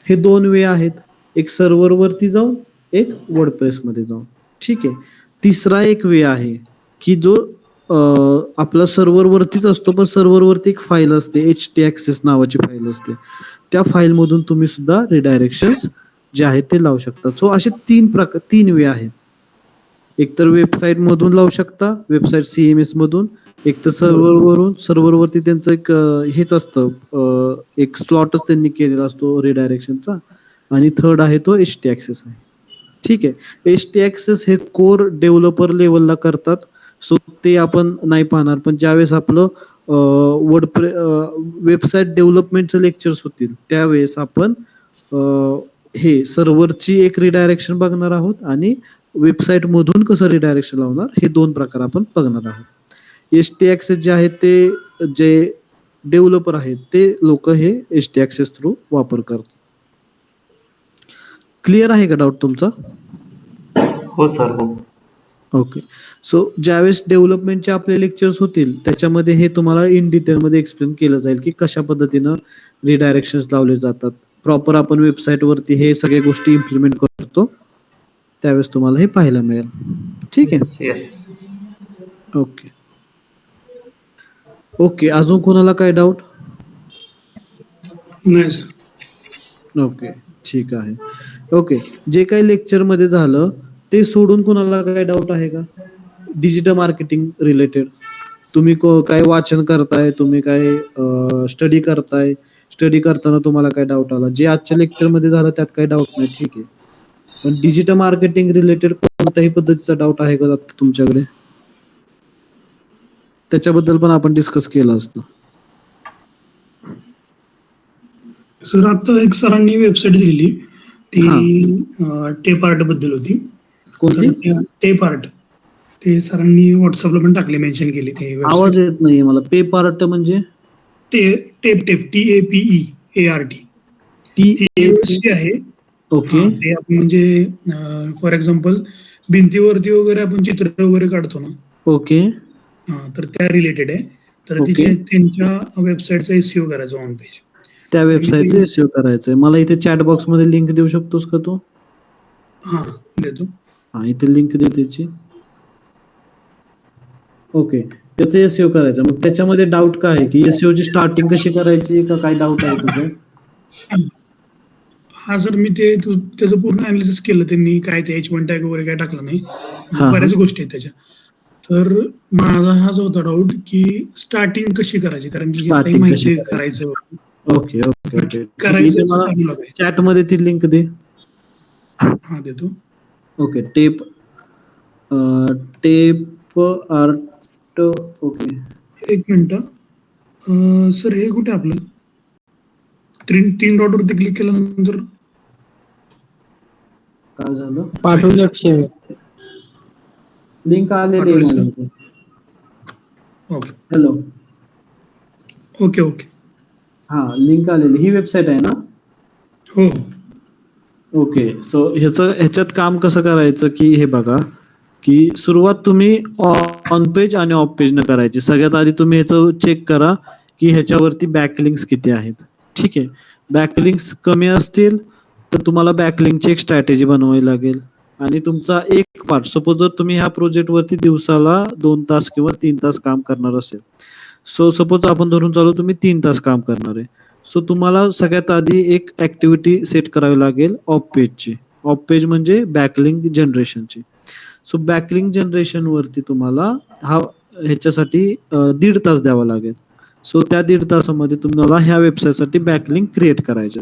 हे 2 वे आहेत, एक सर्व्हरवरती जाऊन, एक वर्डप्रेस मध्ये जाऊन. ठीक आहे. तिसरा एक वे आहे की जो आपला सर्व्हरवरतीच असतो, पण सर्व्हरवरती एक फाईल असते, htaccess नावाची फाईल असते. त्या फाईल मधून तुम्ही सुद्धा रिडायरेक्शन्स जे आहेत ते लावू शकता. सो असे 3 वे आहेत. एक तर वेबसाईट मधून लावू शकता, वेबसाईट CMS मधून, एक तर सर्व्हरवरून, सर्व्हरवरती त्यांचं एक हेच असतं, एक स्लॉटच त्यांनी केलेला असतो रिडायरेक्शनचा, आणि थर्ड आहे तो htaccess आहे. ठीक आहे. htaccess हे कोर डेव्हलपर लेवलला करतात, सो ते आपण नाही पाहणार. पण ज्यावेळेस आपलं वेबसाईट डेव्हलपमेंटचे लेक्चर्स होतील त्यावेळेस आपण हे सर्व्हरची एक रिडायरेक्शन बघणार आहोत आणि वेबसाईट मधून कसं रिडायरेक्शन लावणार, हे 2 प्रकार आपण बघणार आहोत. htaccess जे आहे ते जे डेव्हलपर आहेत ते लोक हे htaccess थ्रू वापर करतात. क्लिअर आहे का डाऊट तुमचा? हो सर, हो. ओके. सो ज्यावेळेस डेव्हलपमेंटचे आपले लेक्चर्स होतील त्याच्यामध्ये हे तुम्हाला इन डिटेलमध्ये एक्सप्लेन केलं जाईल की कशा पद्धतीनं रिडायरेक्शन्स लावले जातात. प्रॉपर आपण वेबसाईटवरती हे सगळ्या गोष्टी इम्प्लिमेंट करतो त्यावेळेस तुम्हाला हे पाहायला मिळेल. ठीक आहे. येस. ओके. ओके, अजून कोणाला काय डाऊट? नाही सर. ओके, ठीक आहे. ओके, जे काही लेक्चरमध्ये झालं ते सोडून कोणाला काय डाऊट आहे का डिजिटल मार्केटिंग रिलेटेड? तुम्ही काय वाचन करताय, तुम्ही काय स्टडी करताय, स्टडी करताना तुम्हाला काय डाऊट आला, जे आजच्या लेक्चरमध्ये झालं त्यात काही डाऊट नाही, ठीक आहे. पण डिजिटल मार्केटिंग रिलेटेड कोणत्याही पद्धतीचा डाऊट आहे का आता तुमच्याकडे? त्याच्याबद्दल पण आपण डिस्कस केलं असतं. सर आता एक सरांनी वेबसाईट दिलेली ती टेप आर्ट बद्दल होती. कोणती? टेप आर्ट, ते सरांनी व्हॉट्सअपला पण टाकले, मेन्शन केली ते website. आवाज येत नाहीये मला. पेपर आर्ट म्हणजे? टेप TAPEART ती आहे. ओके. ते आपण म्हणजे फॉर एक्झाम्पल भिंतीवरती वगैरे आपण चित्र वगैरे काढतो ना, ओके. तर त्या रिलेटेड आहे. तर Okay. त्यांच्या वेबसाईटचा SEO करायचा ऑन पेज. त्या वेबसाईटचं SEO करायचंय. मला इथे चॅट बॉक्स मध्ये लिंक देऊ शकतोस का तू? हा, देतो. हा, इथे लिंक दे त्याची. ओके, त्याचं SEO करायचं. मग त्याच्यामध्ये डाऊट काय आहे की SEO ची स्टार्टिंग कशी करायची का काय डाऊट आहे तुझं? हा सर, मी त्याचं पूर्ण अनालिसिस केलं त्यांनी, काय ते H1 टॅग वगैरे काय टाकलं नाही, हा. बऱ्याच गोष्टी आहेत त्याच्या. तर माझा हाच होता डाऊट की स्टार्टिंग कशी करायची, कारण की काही Starting माहिती कशी करायचं ओके ओके ओके. करायचं मला formula काय. चॅट मध्ये ती लिंक दे. हा, देतो. ओके. Tape art. ओके. एक मिनिट सर, हे कुठे आपलं 3 डॉट वरती क्लिक केल्यानंतर काय झालं? पाठवलं अक्षय. लिंक आलेली आहे पाठवली, मला. Okay hello. Okay okay. हा, लिंक आलेली. ही वेबसाईट आहे ना? हो हो. ओके. सो ह्याच्यात काम कसं करायचं की हे बघा की सुरुवात तुम्ही ऑन पेज आणि ऑफ पेज न करायची. सगळ्यात आधी तुम्ही ह्याचं चेक करा की ह्याच्यावरती बॅकलिंक्स किती आहेत. ठीक आहे. बॅकलिंक्स कमी असतील तर तुम्हाला बॅकलिंकची एक स्ट्रॅटेजी बनवावी लागेल आणि तुमचा एक पार्ट, सपोज जर तुम्ही ह्या प्रोजेक्टवरती दिवसाला 2 तास किंवा 3 तास काम करणार असेल, सो सपोज आपण धरून चालू तुम्ही 3 तास काम करणार आहे, सो तुम्हाला सगळ्यात आधी एक ऍक्टिव्हिटी सेट करावी लागेल ऑफ पेजची. ऑफ पेज म्हणजे बॅकलिंक जनरेशनची. सो बॅकलिंक जनरेशन वरती तुम्हाला ह्याच्यासाठी 1.5 तास द्यावा लागेल. सो त्या 1.5 तासामध्ये तुम्हाला ह्या वेबसाईटसाठी बॅकलिंक क्रिएट करायचे.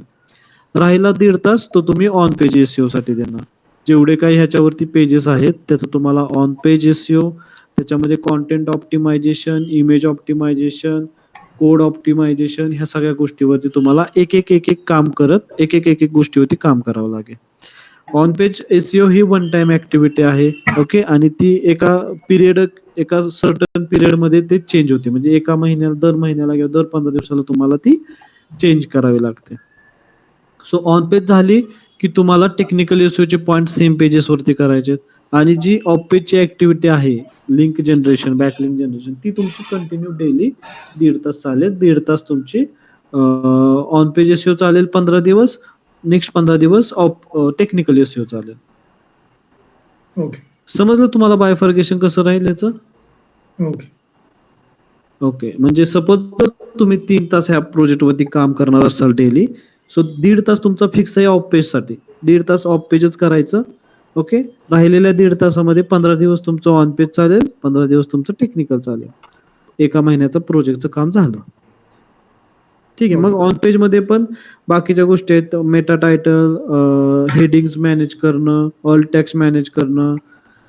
राहिला 1.5 तास तो तुम्ही ऑन पेज एसईओ साठी देणार. जेवढे काही ह्याच्यावरती पेजेस आहेत त्याचं तुम्हाला ऑन पेज एसईओ, त्याच्यामध्ये content optimisation, image optimisation, code optimisation, ह्या सगळ्या गोष्टीवरती तुम्हाला एक एक काम करत एक गोष्टीवरती काम करावं लागेल. On page SEO he one time activity आहे. ओके. आणि ती एका सर्टन पिरियड मध्ये ते चेंज होते. म्हणजे एका महिन्याला, दर महिन्याला किंवा दर 15 दिवसाला तुम्हाला ती चेंज करावी लागते. सो ऑन पेज झाली की तुम्हाला टेक्निकल एसईओचे पॉईंट सेम पेजेस वरती करायचे. आणि जी ऑफ पेजची ऍक्टिव्हिटी आहे लिंक जनरेशन, बॅकलिंक जनरेशन, ती तुमची कंटिन्यू डेली 1.5 तास चालेल. 1.5 तास तुमची ऑन पेज एसईओ चालेल 15 दिवस. नेक्स्ट 15 दिवस टेक्निकल एसईओ चालेल. ओके. समजलं तुम्हाला बायफर्गेशन कसं राहील याचं? ओके. ओके. म्हणजे सपोज तुम्ही 3 तास ह्या प्रोजेक्ट वरती काम करणार असाल डेली, सो 1.5 तास तुमचा फिक्स आहे ऑफ पेज साठी. 1.5 तास ऑफ पेजच करायचं. ओके. राहिलेल्या 1.5 तासामध्ये 15 दिवस तुमचं ऑन पेज चालेल, 15 दिवस तुमचं टेक्निकल चालेल. एका महिन्याचं प्रोजेक्टचं काम झालं. ठीक आहे. मग ऑन पेज मध्ये पण बाकीच्या गोष्टी आहेत. मेटा टायटल, हेडिंग्स मॅनेज करणं, ऑल टॅक्स मॅनेज करणं,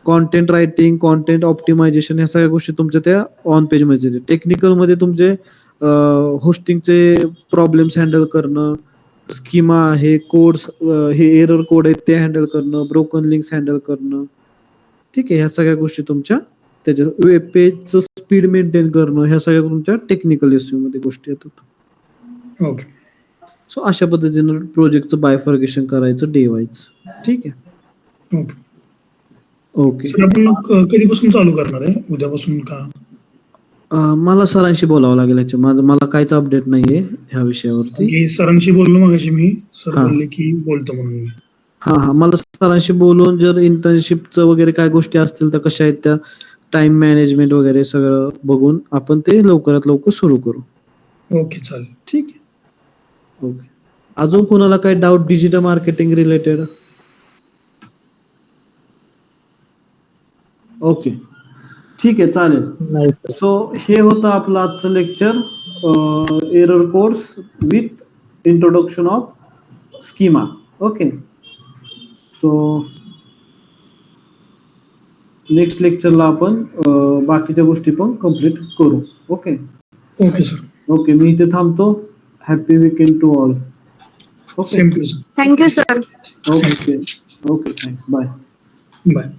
कॉन्टेंट रायटिंग, कॉन्टेंट ऑप्टिमायझेशन, ह्या सगळ्या गोष्टी तुमच्या त्या ऑन पेज मध्ये. टेक्निकल मध्ये तुमचे होस्टिंगचे प्रॉब्लेम्स हँडल करणं, स्कीमा आहे, कोड्स, हे एरर कोड आहेत ते हँडल करणं, ब्रोकन लिंक्स हँडल करणं. ठीक आहे. ह्या सगळ्या गोष्टी तुमच्या त्याच्या वेब पेजचं स्पीड मेंटेन करणं, ह्या सगळ्या तुमच्या टेक्निकल इश्यू मध्ये गोष्टी येतात. ओके. सो अशा पद्धतीनं प्रोजेक्टचं बायफर्गेशन करायचं डे वाईज. ठीक आहे. ओके. ओके. सर आपण कधीपासून चालू करणार आहे? उद्यापासून का? मला सरांशी बोलावं लागेल याच्या. मला काहीच अपडेट नाहीये ह्या विषयावरती. की सरांशी बोललो मगाशी मी. सर हा. बोलले की बोलतो म्हणून मी. हा, मला सरांशी बोलून जर इंटर्नशिपचं वगैरे काय गोष्टी असतील तर कशा आहेत त्या, टाइम मॅनेजमेंट वगैरे सगळं बघून आपण ते लवकरात लवकर सुरू करू. ओके, चालेल. ठीक आहे. ओके. अजून कोणाला काय doubt digital marketing related? Okay. ठीक आहे, चालेल. नाही sir. सो हे होतं आपलं आजचं lecture, error codes with introduction of schema. Okay. So next लेक्चरला आपण बाकीच्या गोष्टी पण कम्प्लीट करू. ओके. Okay sir. ओके. मी इथे थांबतो. Happy weekend to all. Okay. Same to sir. Thank you sir. Okay. Okay. Thanks. Bye. Bye.